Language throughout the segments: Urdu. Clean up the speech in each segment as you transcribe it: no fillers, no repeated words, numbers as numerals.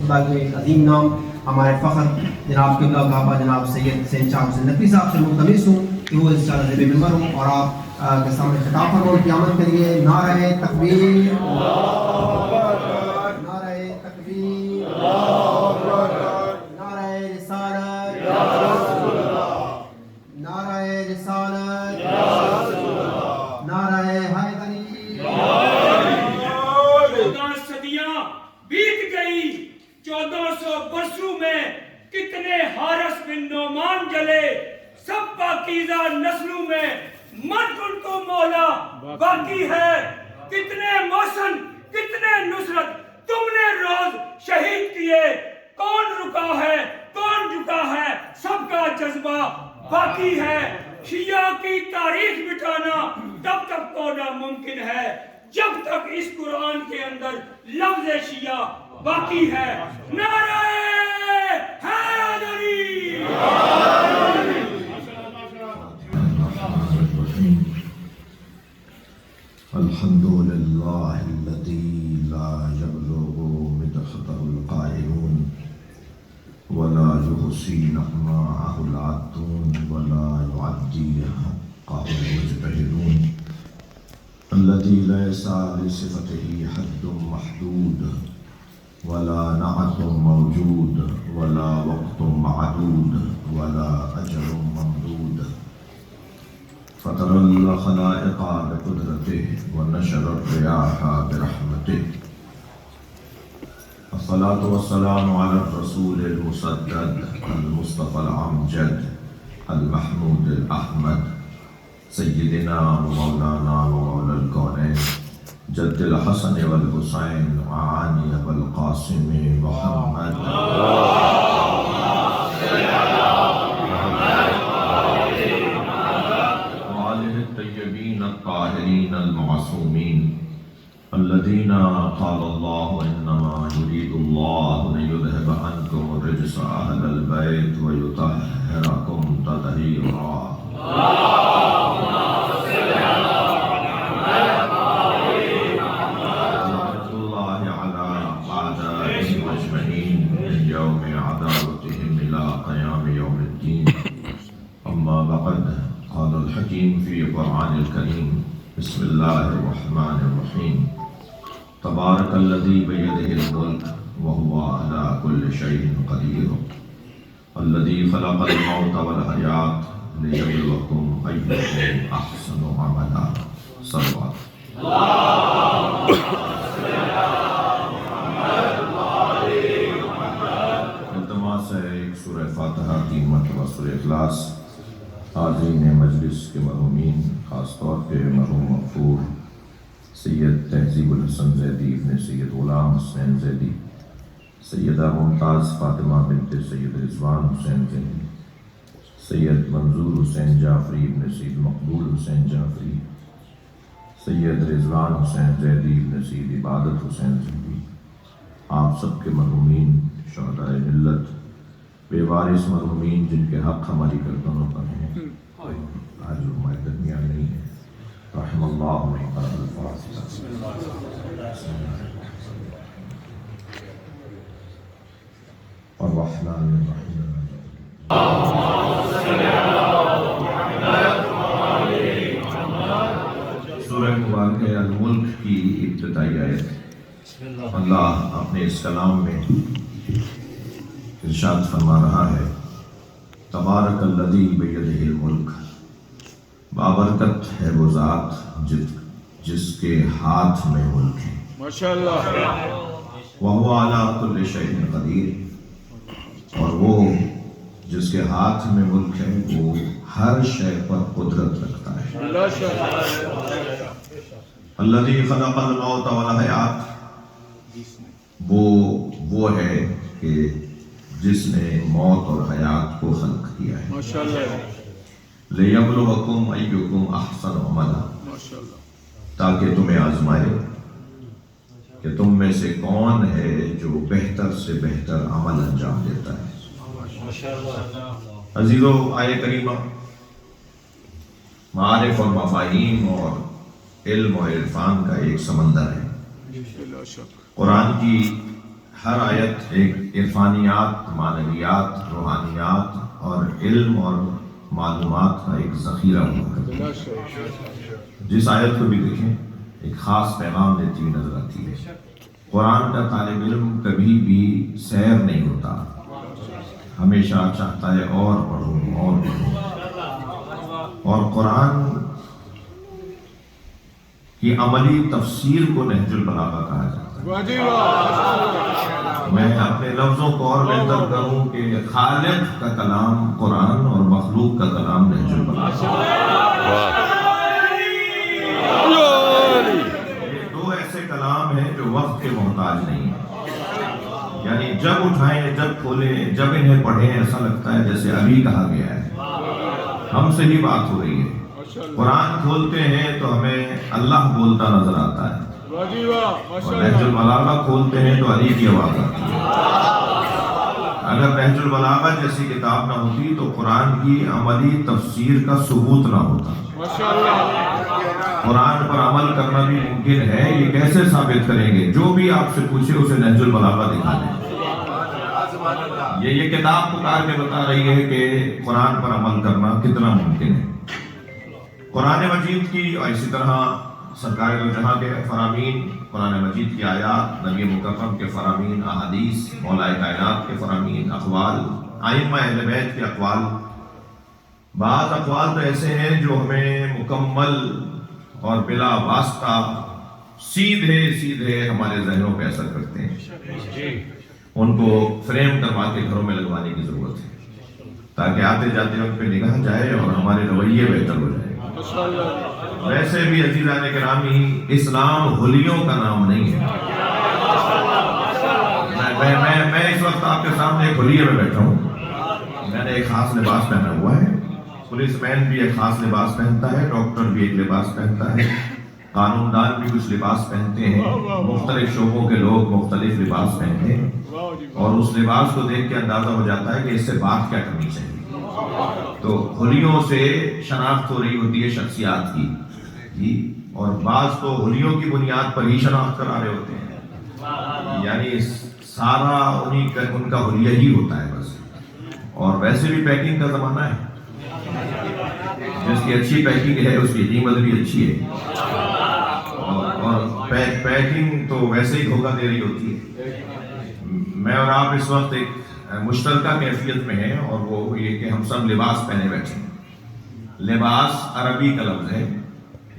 خدا کے ایک عظیم نام ہمارے فخر جناب قبلہ کعبہ جناب سید حسین شاہ حسین نقوی صاحب سے ملتمس ہوں کہ وہ اس طرح سے ممبر ہوں اور آپ کے سامنے خطاب فرمائیں قیامت کے لیے. نعرہ تکبیر، نعرہ تکبیر، نعرہ رسالت، نعرہ رسالت، نعرہ حیدری. 14 صدیاں بیت گئی، 1400 برسوں میں کتنے حارث بن نعمان جلے، سب پاکیزہ نسلوں میں مرد ان کو مولا باقی ہے. کتنے محسن، کتنے نصرت تم نے روز شہید کیے، کون رکا ہے، کون جھکا ہے، سب کا جذبہ باقی ہے. شیعہ کی تاریخ مٹانا تب تک تو ناممکن ہے جب تک اس قرآن کے اندر لفظ شیعہ باقی ہے. نعرہ حیدری. الحمد للہ الذی لا یبلغ مدحته القائلون ولا يحصي نعماءه العادون ولا يعدي حقه المجتهدون الذي ليس لصفته حد محدود ولا نعت موجود ولا وقت معدود ولا أجل ممدود فطر الخلائق بقدرته ونشر الرياح برحمته. الصلاة والسلام على الرسول المسدد المصطفى الأمجد المحمود الأحمد سيدنا ومولانا ومولى الكونين جد الحسن والحسين وعاني والقاسم محمد وآله الطيبين الطاهرين المعصومين الذين قال الله إنما يريد الله ليذهب عنكم الرجس أهل البيت ويطهركم تطهيرا. رحمة الله على أعدائهم أجمعين من يوم عداوتهم إلى قيام يوم الدين. أما بعد، قال الحكيم في القرآن الكريم بسم الله الرحمن الرحيم تبارك الذي بيده الملك وهو على كل شيء قدير الذي خلق الموت والحياة ليبلوكم أيكم أحسن عملا. صلوات. مقدمہ سے ایک سورہ فاتحہ، 3 مرتبہ سورہ اخلاص. حاضرین مجلس کے مرحومین، خاص طور پہ مرحوم مغفور سید تہذیب الحسن زیدی ابن سید غلام حسین زیدی، سیدہ ممتاز فاطمہ بنت سید رضوان حسین زیدی، سید منظور حسین جعفری ابن سید مقبول حسین جعفری، سید رضوان حسین زیدی ابن سید عبادت حسین زیدی، آپ سب کے مرحومین، شہداء ملت، بے وارث مرحومین جن کے حق ہماری گردنوں پر ہیں، آج ہمارے درمیان نہیں ہے. رحم اللہ من قرأ الفاتحہ. الرحمن الرحیم. سورہ مبارکہ الملک کی ابتدائی آیت. اللہ اپنے اس کلام میں ارشاد فرما رہا ہے تبارک الذی بیدہ الملک، بابرکت ہے وہ ذات جس کے ہاتھ میں ملک ہے. وَهُوَ عَلَىٰ كُلِّ شَيْءٍ قَدِيرٌ، اور وہ جس کے ہاتھ میں ملک ہے وہ ہر شے پر قدرت رکھتا ہے. الذی خلق الموت والحیات، وہ ہے کہ جس نے موت اور حیات کو خلق کیا ہے. لِيَبْلُوَكُمْ أَيُّكُمْ أَحْسَنُ عَمَلًا، تاکہ تمہیں آزمائے کہ تم میں سے کون ہے جو بہتر سے بہتر عمل انجام دیتا ہے. عزیزو، آیہ کریمہ معارف اور مفاہیم اور علم و عرفان کا ایک سمندر ہے. قرآن کی ہر آیت ایک عرفانیات، معنویات، روحانیات اور علم اور معلومات کا ایک ذخیرہ ہوا کرتی ہے۔ جس آیت کو بھی دیکھیں ایک خاص پیغام دیتی ہوئی نظر آتی ہے۔ قرآن کا طالب علم کبھی بھی سیر نہیں ہوتا، ہمیشہ چاہتا ہے اور پڑھوں اور پڑھوں، اور قرآن کی عملی تفسیر کو نہج البلاغہ کہا جاتا ہے۔ میں اپنے لفظوں کو اور بہتر کروں کہ خالق کا کلام قرآن اور مخلوق کا کلام نہج البلاغہ۔ یہ دو ایسے کلام ہیں جو وقت کے محتاج نہیں ہیں، یعنی جب اٹھائیں، جب کھولیں، جب انہیں پڑھیں ایسا لگتا ہے جیسے ابھی کہا گیا ہے، ہم سے ہی بات ہو رہی ہے۔ قرآن کھولتے ہیں تو ہمیں اللہ بولتا نظر آتا ہے، اور نہج البلاغہ کھولتے ہیں تو علی کی آواز آتی ہے۔ اگر نہج البلاغہ جیسی کتاب نہ ہوتی تو قرآن کی عملی تفسیر کا ثبوت نہ ہوتا۔ قرآن پر عمل کرنا بھی ممکن ہے، یہ کیسے ثابت کریں گے؟ جو بھی آپ سے پوچھے اسے نہج البلاغہ دکھا دیں۔ یہ کتاب پکار کے بتا رہی ہے کہ قرآن پر عمل کرنا کتنا ممکن ہے۔ قرآن مجید کی اور اسی طرح سرکار دو جہاں کے فرامین، قرآن مجید کی آیات، نبی مکرم کے فرامین، احادیث، مولا کائنات کے فرامین، اقوال، ائمہ اہل بیت کے اقوال، بعض اقوال تو ایسے ہیں جو ہمیں مکمل اور بلا واسطہ سیدھے ہمارے ذہنوں پہ اثر کرتے ہیں۔ ان کو فریم کروا کے گھروں میں لگوانے کی ضرورت ہے تاکہ آتے جاتے ان پہ نگاہ جائے اور ہمارے رویے بہتر ہو جائے۔ ویسے بھی عزیزان گرامی، اسلام حلیوں کا نام نہیں ہے۔ میں اس وقت آپ کے سامنے ایک حلیے میں بیٹھا ہوں، میں نے ایک خاص لباس پہنا ہوا ہے، پولیس مین بھی ایک خاص لباس پہنتا ہے، ڈاکٹر بھی ایک لباس پہنتا ہے، قانون دان بھی کچھ لباس پہنتے ہیں، مختلف شعبوں کے لوگ مختلف لباس پہنتے ہیں، اور اس لباس کو دیکھ کے اندازہ ہو جاتا ہے کہ اس سے بات کیا کرنی چاہیے۔ تو حلیوں سے شناخت ہو رہی ہوتی ہے شخصیات کی جی، اور بعض تو حلیوں کی بنیاد پر ہی شناخت کرا رہے ہوتے ہیں، یعنی سارا ان کا حلیہ ہی ہوتا ہے بس۔ اور ویسے بھی پیکنگ کا زمانہ ہے، جس کی اچھی پیکنگ ہے اس کی قیمت بھی اچھی ہے، اور پیکنگ تو ویسے ہی دھوکہ دے رہی ہوتی ہے۔ میں اور آپ اس وقت ایک مشترکہ کیفیت میں ہیں، اور وہ یہ کہ ہم سب لباس پہنے بیٹھے ہیں۔ لباس عربی کا لفظ ہے،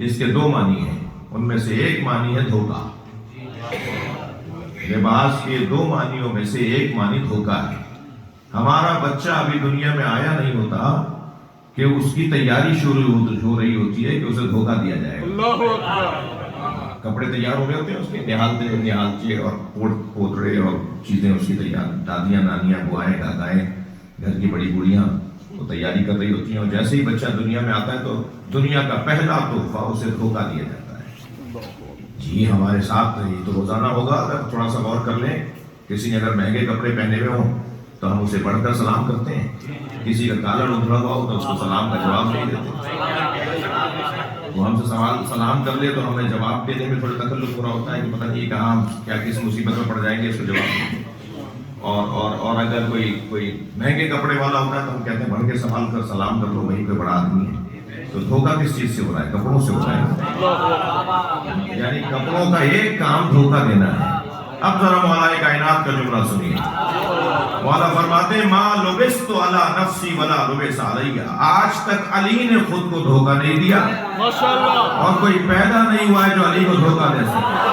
اس کے دو معنی ہیں، ان میں سے ایک معنی ہے دھوکہ۔ لباس کے دو معنیوں میں سے ایک معنی دھوکہ ہے۔ ہمارا بچہ ابھی دنیا میں آیا نہیں ہوتا کہ اس کی تیاری شروع ہو رہی ہوتی ہے کہ اسے دھوکہ دیا جائے گا۔ کپڑے تیار ہو رہے ہوتے ہیں اس کے، نہالچے اور پوتڑے اور چیزیں اس کی تیار، دادیاں، نانیاں، بوائیں، دادائیں، گھر کی بڑی بوڑھیاں وہ تیاری کر رہی ہوتی ہیں، اور جیسے ہی بچہ دنیا میں آتا ہے تو دنیا کا پہلا تحفہ اسے دھوکہ دیا جاتا ہے۔ جی ہمارے ساتھ یہ تو روزانہ ہوگا، اگر تھوڑا سا غور کر لیں، کسی نے اگر مہنگے کپڑے پہنے ہوئے ہوں تو ہم اسے بڑھ کر سلام کرتے ہیں، کسی کا کالر ادھڑا ہوا ہو تو اس کو سلام کا جواب نہیں دیتے، وہ ہم سے سلام کر لے تو ہمیں جواب دینے میں تھوڑا تکلف پورا ہوتا ہے کہ پتہ نہیں کہاں ہم کیا کس مصیبت میں پڑ جائیں گے اس کو جواب دیں۔ اور اگر کوئی مہنگے کپڑے والا ہوتا ہے تو ہم کہتے ہیں بڑھ کے سنبھال کر سلام کر لو، وہیں پہ بڑا آدمی ہے۔ تو دھوکہ کس چیز سے ہو رہا ہے؟ کپڑوں سے ہو رہا ہے، یعنی کپڑوں کا ایک کام دھوکہ دینا ہے۔ اب ذرا مولا کائنات کا جملہ سنیے، مولا فرماتے ہیں ما لبست علی نفسی ولا لبس علیہ، آج تک علی نے خود کو دھوکہ نہیں دیا، اور کوئی پیدا نہیں ہوا ہے جو علی کو دھوکہ دے سکے۔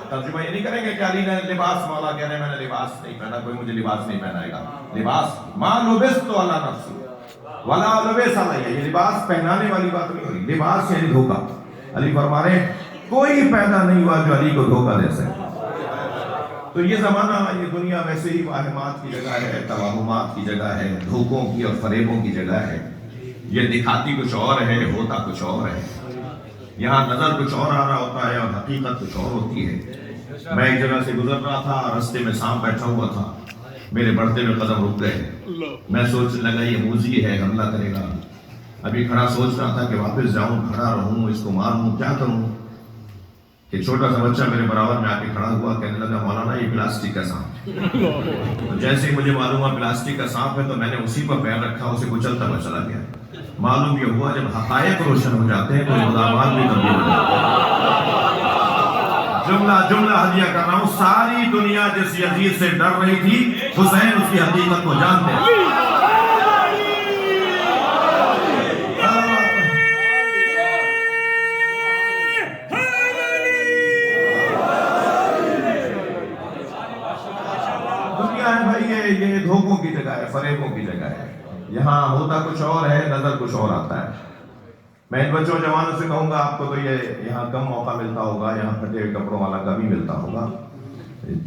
ترجمہ یہ نہیں کریں گے کہ علی نے لباس، مولا کہہ رہے ہیں میں نے لباس نہیں پہنا، کوئی مجھے لباس نہیں پہنائے گا۔ لباس ما لبست علی نفسی ولا لبس علیہ، یہ لباس پہنانے والی بات نہیں ہو رہی، لباس یعنی دھوکہ۔ علی فرما رہے ہیں کوئی پیدا نہیں ہوا جو علی کو دھوکہ دے سکے۔ تو یہ زمانہ، یہ دنیا ویسے ہی واہمات کی جگہ ہے، توہمات کی جگہ ہے، دھوکوں کی اور فریبوں کی جگہ ہے۔ یہ دکھاتی کچھ اور ہے، ہوتا کچھ اور ہے۔ یہاں نظر کچھ اور آ رہا ہوتا ہے اور حقیقت کچھ اور ہوتی ہے۔ میں ایک جگہ سے گزر رہا تھا، رستے میں سانپ بیٹھا ہوا تھا، میرے بڑھتے ہوئے قدم رک گئے. میں سوچنے لگا یہ موذی ہے، حملہ کرے گا. ابھی کھڑا سوچ رہا تھا کہ واپس جاؤں، کھڑا رہوں، اس کو ماروں، کیا کروں، کہ چھوٹا سا بچہ میرے برابر میں آ کے کھڑا ہوا، کہنے لگا مولانا یہ پلاسٹک کا سانپ. تو جیسے ہی مجھے معلوم ہوا پلاسٹک کا سانپ ہے تو میں نے اسی پر پیر رکھا، اسے کچلتا ہوا چلا گیا. معلوم یہ ہوا جب حقائق روشن ہو جاتے ہیں تو مدامات بھی تبدیل ہو جاتے ہیں. جملہ ہدیہ کر رہا ہوں، ساری دنیا جس یزید سے ڈر رہی تھی، حسین اس کی حقیقت کو جانتے ہیں. دنیا ہے بھائی یہ دھوکوں کی جگہ ہے، فریبوں کی جگہ ہے. یہاں ہوتا کچھ اور ہے، نظر کچھ اور آتا ہے. میں ان بچوں جوانوں سے کہوں گا آپ کو تو یہ یہاں کم موقع ملتا ہوگا، یہاں پھٹے ہوئے کپڑوں والا کبھی ملتا ہوگا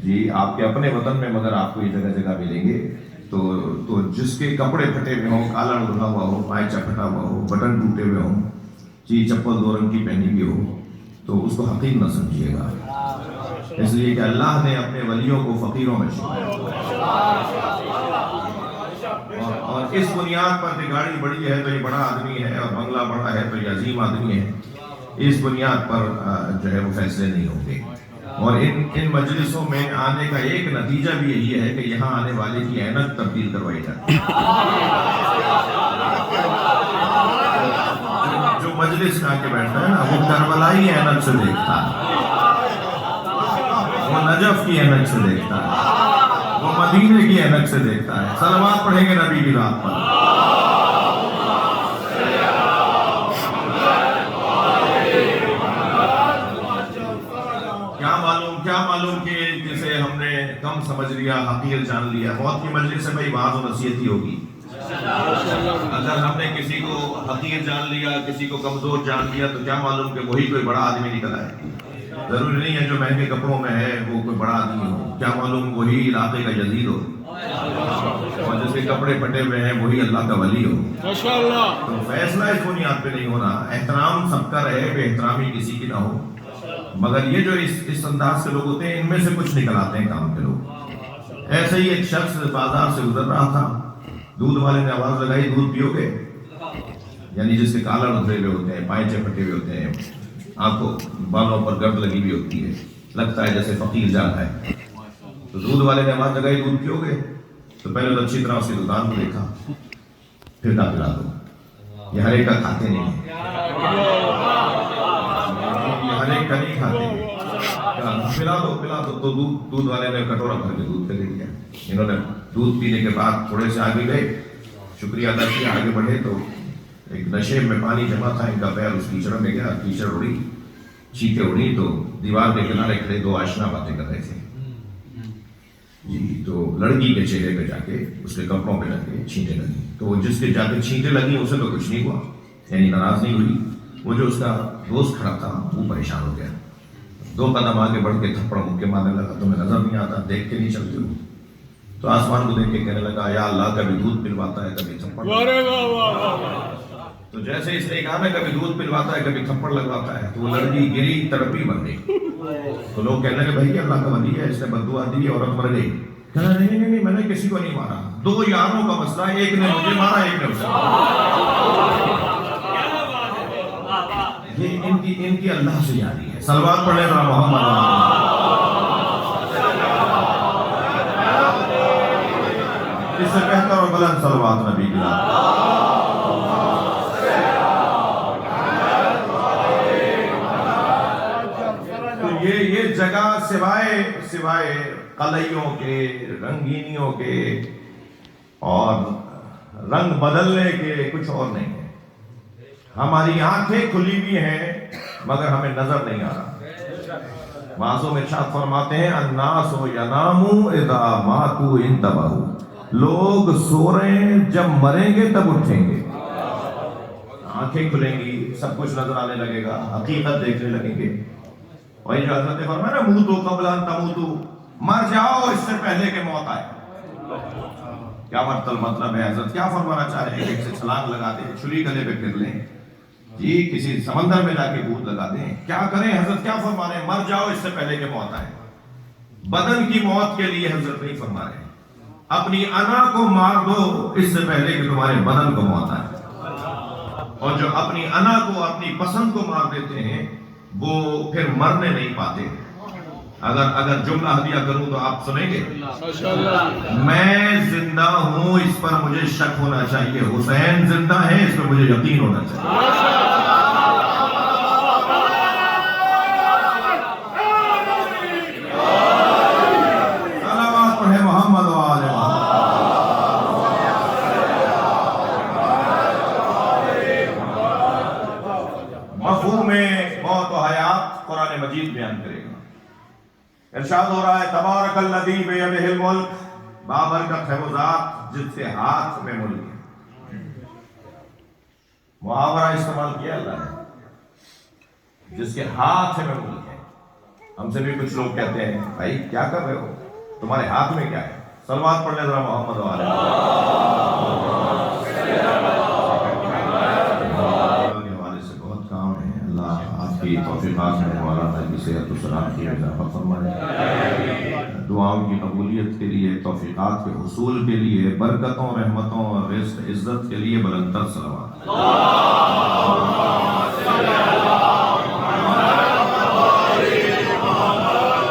جی آپ کے اپنے وطن میں، مگر آپ کو یہ جگہ جگہ ملیں گے. تو جس کے کپڑے پھٹے ہوئے ہوں، کالر اڑا ہوا ہو، پائچہ پھٹا ہوا ہو، بٹن ٹوٹے ہوئے ہوں جی، چپل 2 رنگ کی پہنی ہوئی ہو، تو اس کو حقیر نہ سمجھیے گا، اس لیے کہ اللہ نے اپنے ولیوں کو فقیروں میں شمایا. اور اس بنیاد پر کہ گاڑی بڑی ہے تو یہ بڑا آدمی ہے، اور بنگلہ بڑا ہے تو یہ عظیم آدمی ہے، اس بنیاد پر جو ہے وہ فیصلے نہیں ہوں گے. اور ان مجلسوں میں آنے کا ایک نتیجہ بھی یہی ہے کہ یہاں آنے والے کی عینت تبدیل کروائی جاتی ہے. جو مجلس میں آ کے بیٹھتا ہے نا، وہ کربلائی عینت سے دیکھتا ہے، وہ نجف کی عینت سے دیکھتا ہے، وہ مدینے کی عینت سے دیکھتا ہے. صلوات پڑھیں گے نبی کی رات پر. کیا معلوم کہ جسے ہم نے کم سمجھ لیا، حقیر جان لیا. موت کی مجلس سے بھائی وعظ و نصیحت ہی ہوگی. اگر ہم نے کسی کو حقیر جان لیا، کسی کو کمزور جان لیا، تو کیا معلوم کہ وہی کوئی بڑا آدمی نکل آئے. ضروری نہیں ہے جو مہنگے کپڑوں میں ہے وہ کوئی بڑا آدمی ہو. کیا معلوم وہی علاقے کا یزید ہو، اور جس کے کپڑے پھٹے ہوئے ہیں وہی اللہ کا ولی ہو. تو فیصلہ اس بنیاد پہ نہیں ہونا. احترام سب کا رہے، بے احترامی کسی کی نہ ہو. مگر یہ جو اس انداز سے لوگ ہوتے ہیں، ان میں سے کچھ نکل آتے ہیں کام کے لوگ. ایسے ہی ایک شخص بازار سے گزر رہا تھا، دودھ والے نے آواز لگائی، دودھ پیو گے؟ یعنی جس کے کالر ادھرے ہوئے ہوتے ہیں، پائچے پھٹے ہوئے ہوتے ہیں، آنکھوں بالوں پر گرد لگی ہوئی ہوتی ہے، لگتا ہے جیسے فقیر جان ہے. تو دودھ والے نے آواز لگائی، دودھ پیو گے؟ تو پہلے تو اچھی طرح اس کی دکان کو دیکھا، پھر کہا پلا دو. یہ ہر ایک کا کھاتے نہیں ہیں، ہر ایک کا نہیں کھاتے. پلا دو. تو دودھ والے نے کٹورا بھر کے دودھ پہ دے دیا. انہوں نے دودھ پینے کے بعد تھوڑے سے آگے گئے، شکریہ ادا کیا، آگے بڑھے تو ایک نشے میں پانی جمع تھا، ان کا پیر اس کیچڑ میں گیا، کیچڑ اڑی، چھینٹیں اڑی. تو دیوار کے کنارے کھڑے 2 آشنا باتیں کر رہے تھے جی. تو لڑکی کے چہرے پہ جا کے، اس کے کپڑوں پہ جا کے چھینٹیں لگی. تو جس کے جا کے چھینٹیں لگی اسے تو کچھ نہیں ہوا، یعنی ناراض نہیں ہوئی. وہ جو اس کا دوست کھڑا تھا وہ پریشان ہو گیا. 2 قدم آگے بڑھ کے تھپڑ مکے مارنے لگا. تمہیں نظر نہیں آتا، دیکھ کے نہیں چلتے ہو؟ تو آسمان کو دیکھ کے کہنے لگا، یا اللہ کبھی دودھ پلواتا ہے کبھی تھپڑ. تو جیسے اس نے کہا نا کبھی دودھ پلواتا ہے کبھی تھپڑ لگواتا ہے، تو وہ لڑکی گری، تڑپی بن گئی. تو لوگ کہنے لگے بھائی اللہ کا ولی ہے، اس نے بددعا دی، عورت مر گئی. کہنا نہیں میں نے کسی کو نہیں مارا. 2 یاروں کا مسئلہ ہے، ایک نے مجھے مارا، ایک نے اسے مارا. یہ ان کی اللہ سے یاری ہے. صلوات پڑھے ذرا محمد. اس سے بہتر اور بلند صلوات نبی کی ذات. تو یہ جگہ سوائے قلعیوں کے، رنگینیوں کے اور رنگ بدلنے کے کچھ اور نہیں ہے. ہماری آنکھیں کھلی ہوئی ہیں مگر ہمیں نظر نہیں آ رہا. معصوم ارشاد فرماتے ہیں، الناس یناموا اذا ماتوا انتبہوا. لوگ سو رہے ہیں، جب مریں گے تب اٹھیں گے. آنکھیں کھلیں گی، سب کچھ نظر آنے لگے گا، حقیقت دیکھنے لگیں گے. اور یہ جو حضرت نے فرمایا نا، موتوا قبل ان تموتوا، مر جاؤ اس سے پہلے کہ موت آئے. کیا مطلب ہے؟ حضرت کیا فرمانا چاہ رہے ہیں کہ اسے چھلانگ لگا دیں، چھری گلے پہ پھر لیں جی، کسی سمندر میں جا کے کود لگا دیں؟ کیا کریں؟ حضرت کیا فرما رہے ہیں؟ مر جاؤ اس سے پہلے کہ موت آئے. بدن کی موت کے لیے حضرت نہیں فرما رہے ہیں، اپنی انا کو مار دو اس سے پہلے کہ تمہارے بدن کو موت آئے. اور جو اپنی انا کو اپنی پسند کو مار دیتے ہیں وہ پھر مرنے نہیں پاتے. اگر جملہ ہدیہ کروں تو آپ سنیں گے. میں زندہ ہوں اس پر مجھے شک ہونا چاہیے. حسین زندہ ہے اس پر مجھے یقین ہونا چاہیے. مجید بیان کرے گا. ارشاد ہو رہا ہے تبارک الذی بیدہ الملک، بابرکت ہے وہ ذات جس کے ہاتھ میں ملک ہے. محاورہ استعمال کیا اللہ نے، جس کے ہاتھ میں ملک ہے. ہم سے بھی کچھ لوگ کہتے ہیں بھائی کیا کر رہے ہو، تمہارے ہاتھ میں کیا ہے؟ صلوات پڑھ لیں ذرا محمد کی توفیقات میں مولانا کی صحت و سلامت کی اضافہ فرمائے. دعاؤں کی قبولیت کے لیے، توفیقات کے حصول کے لیے، برکتوں، رحمتوں اور رزق عزت کے لیے بلند تر صلوات.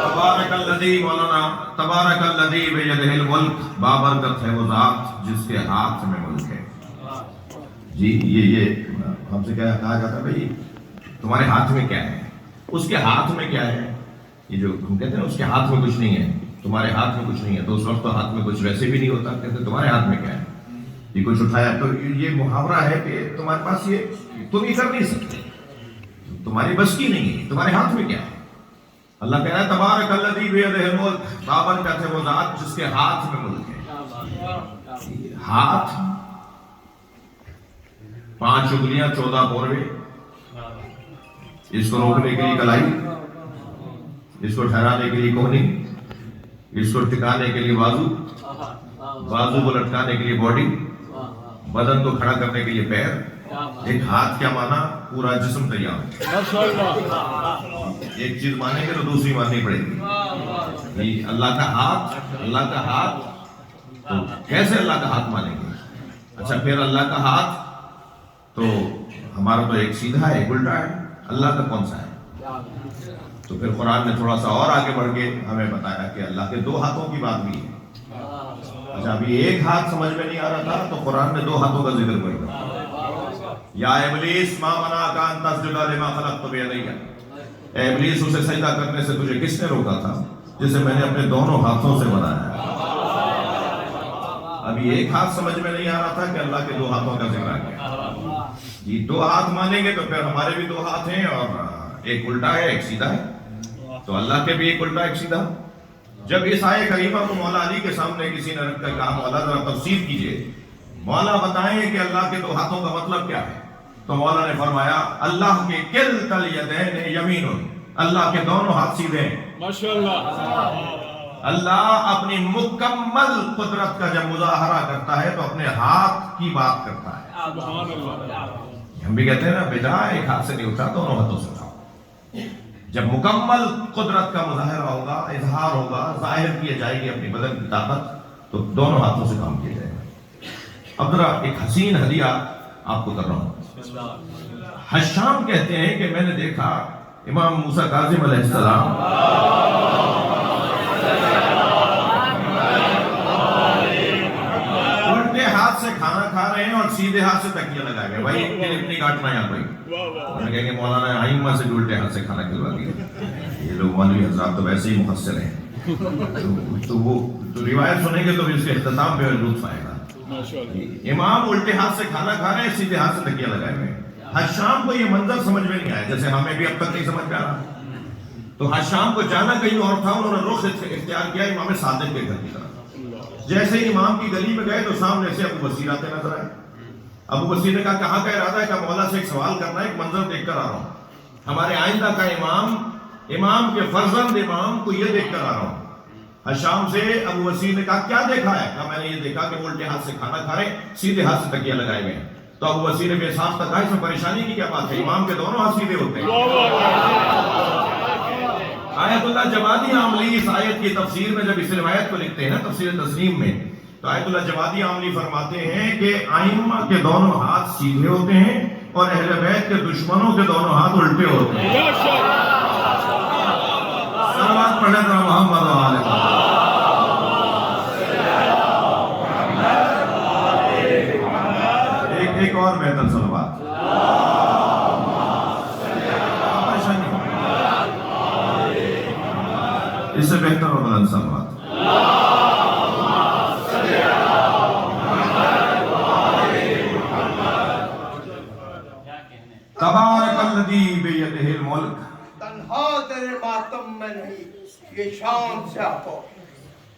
تبارک الذی، مولانا تبارک الذی بیدہ الملک، بابرکت ہے وہ ذات جس کے ہاتھ میں ملک ہے. جی یہ ہم سے کیا کہا جاتا ہے بھائی تمہارے ہاتھ میں کیا ہے؟ اس کے ہاتھ میں کیا ہے؟ یہ جو ہم کہتے ہیں اس کے ہاتھ میں کچھ نہیں ہے، تمہارے ہاتھ میں کچھ نہیں ہے. تو اس وقت تو ہاتھ میں کچھ ویسے بھی نہیں ہوتا. کہتے تمہارے ہاتھ میں کیا ہے؟ یہ کچھ اٹھایا. تو یہ محاورہ ہے کہ تمہارے پاس یہ تم یہ کر نہیں سکتے، تمہاری بس کی نہیں ہے. تمہارے ہاتھ میں کیا ہے؟ اللہ کہہ رہا ہے تبارک الذی بیدہ الملک، بابرکت ہے وہ ذات جس کے ہاتھ میں ملک ہے. ہاتھ 5 انگلیاں 14 پوروے، اس کو روکنے کے لیے کلائی، اس کو ٹھہرانے کے لیے کوہنی، اس کو ٹکانے کے لیے بازو، بازو کو لٹکانے کے لیے باڈی، بدن کو کھڑا کرنے کے لیے پیر. ایک ہاتھ کیا مانا؟ پورا جسم تیار. ایک چیز مانیں گے تو دوسری ماننی پڑے گی. اللہ کا ہاتھ، اللہ کا ہاتھ تو کیسے اللہ کا ہاتھ مانیں گے؟ اچھا پھر اللہ کا ہاتھ تو ہمارا تو ایک سیدھا ہے ایک الٹا ہے، اللہ کا کون سا ہے؟ تو پھر قرآن نے تھوڑا سا اور آگے بڑھ کے ہمیں بتایا کہ اللہ کے 2 ہاتھوں کی بات بھی ہے. اچھا ابھی ایک ہاتھ سمجھ میں نہیں آ رہا تھا تو قرآن نے 2 ہاتھوں کا ذکر کیا. یا ابلیس ما منعک ان تسجد لما خلقت بیدی، اے ابلیس اسے سجدہ کرنے سے تجھے کس نے روکا تھا جسے میں نے اپنے دونوں ہاتھوں سے بنایا. ابھی ایک ہاتھ سمجھ میں نہیں آ رہا تھا کہ اللہ کے 2 ہاتھوں کا ذکر کیا. جی 2 ہاتھ مانیں گے تو پھر ہمارے بھی 2 ہاتھ ہیں اور ایک الٹا ہے ایک سیدھا ہے. تو اللہ کے بھی ایک الٹا ایک سیدھا. جب اس آیے کریمہ کو مولا علی کے سامنے کسی نے رکھ کر کہا مولا ذرا تفسیر کیجئے، مولا بتائیں کہ اللہ کے 2 ہاتھوں کا مطلب کیا ہے؟ تو مولا نے فرمایا اللہ کے کلتا الیدین یمین، اللہ کے دونوں ہاتھ سیدھے ہیں. اللہ اپنی مکمل قدرت کا جب مظاہرہ کرتا ہے تو اپنے ہاتھ کی بات کرتا ہے. ہم بھی کہتے ہیں نا بیٹا ایک ہاتھ سے نہیں اٹھا دونوں ہاتھوں سے اٹھاؤ. جب مکمل قدرت کا مظاہرہ ہوگا، اظہار ہوگا، ظاہر کیا جائے گی اپنی بدن کی طاقت، تو دونوں ہاتھوں سے کام کیا جائے گا. اب ذرا ایک حسین ہدیہ آپ کو کر رہا ہوں. حشام کہتے ہیں کہ میں نے دیکھا امام موسیٰ کاظم علیہ السلام الٹے ہاتھ سے کھانا کھا رہے ہیں اور سیدھے ہاتھ سے تکیہ لگائے گئے. بھائی اپنی کاٹنا یہاں کوئی کہیں گے مولانا آئمہ سے الٹے ہاتھ سے کھانا کھلوا دیا. یہ لوگ مولوی حضرات تو ویسے ہی مفسر ہیں، تو وہ تو روایت سنیں گے تو اس کے اختتام پہ لطف آئے گا. امام الٹے ہاتھ سے کھانا کھا رہے ہیں، سیدھے ہاتھ سے تکیہ لگائے ہوئے. حشام کو یہ منظر سمجھ میں نہیں آیا، جیسے ہمیں بھی اب تک نہیں سمجھ میں آ رہا. تو حشام کو جانا کہیں اور تھا، انہوں نے رخ اختیار کیا امام صادق کے گھر کی طرف. جیسے ہی امام کی گلی میں گئے تو سامنے سے ابو بصیر آتے نظر آئے. ابو بصیر نے کہا کہاں کا ارادہ ہے؟ کہ مولا سے ایک سوال کرنا ہے، ایک منظر دیکھ کر آ رہا ہوں. ہمارے آئندہ کا امام کے فرزند امام کو یہ دیکھ کر آ رہا ہوں. حشام سے ابو بصیر نے کہا کیا دیکھا ہے؟ کہا میں نے یہ دیکھا کہ وہ الٹے ہاتھ سے کھانا کھا رہے، سیدھے ہاتھ سے تکیہ لگائے ہوئے ہیں. تو ابو بصیر نے بے صاف کہا اس میں پریشانی کی کیا بات ہے؟ امام کے دونوں ہاتھ سیدھے ہوتے ہیں. آیت اللہ جوادی عاملی اس آیت کی تفسیر میں جب اس روایت کو لکھتے ہیں نا تفسیر تسنیم میں، تو آیت اللہ جوادی عاملی فرماتے ہیں کہ ائمہ کے دونوں ہاتھ سیدھے ہوتے ہیں اور اہل بیت کے دشمنوں کے دونوں ہاتھ الٹے ہوتے ہیں. صلوات پڑھیں ذرا محمد و آل محمد. ایک اور بہتر صلوات. اس سے بہتر اور بلند صلوات. تبارک الذی بیدہ الملک. تنہا تیرے ماتم میں نہیں یہ شام سے آپو.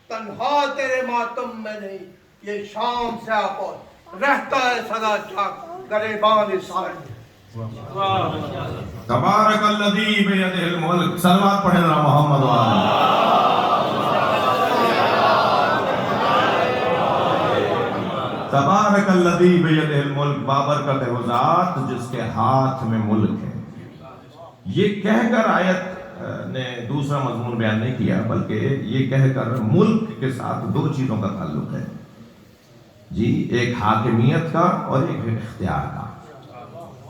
تنہا تیرے ماتم میں نہیں یہ شام سے آپو. رہتا ہے سدا جاگ گریبان ساری. تبارک الذی بیدہ الملک. صلوات پڑھیں ذرا محمد و آل تبارک الذی بیدہ الملک. بابرکت ہے وہ ذات جس کے ہاتھ میں ملک ہے. یہ کہہ کر آیت نے دوسرا مضمون بیان نہیں کیا بلکہ یہ کہہ کر ملک کے ساتھ دو چیزوں کا تعلق ہے جی. ایک حاکمیت کا اور ایک اختیار کا.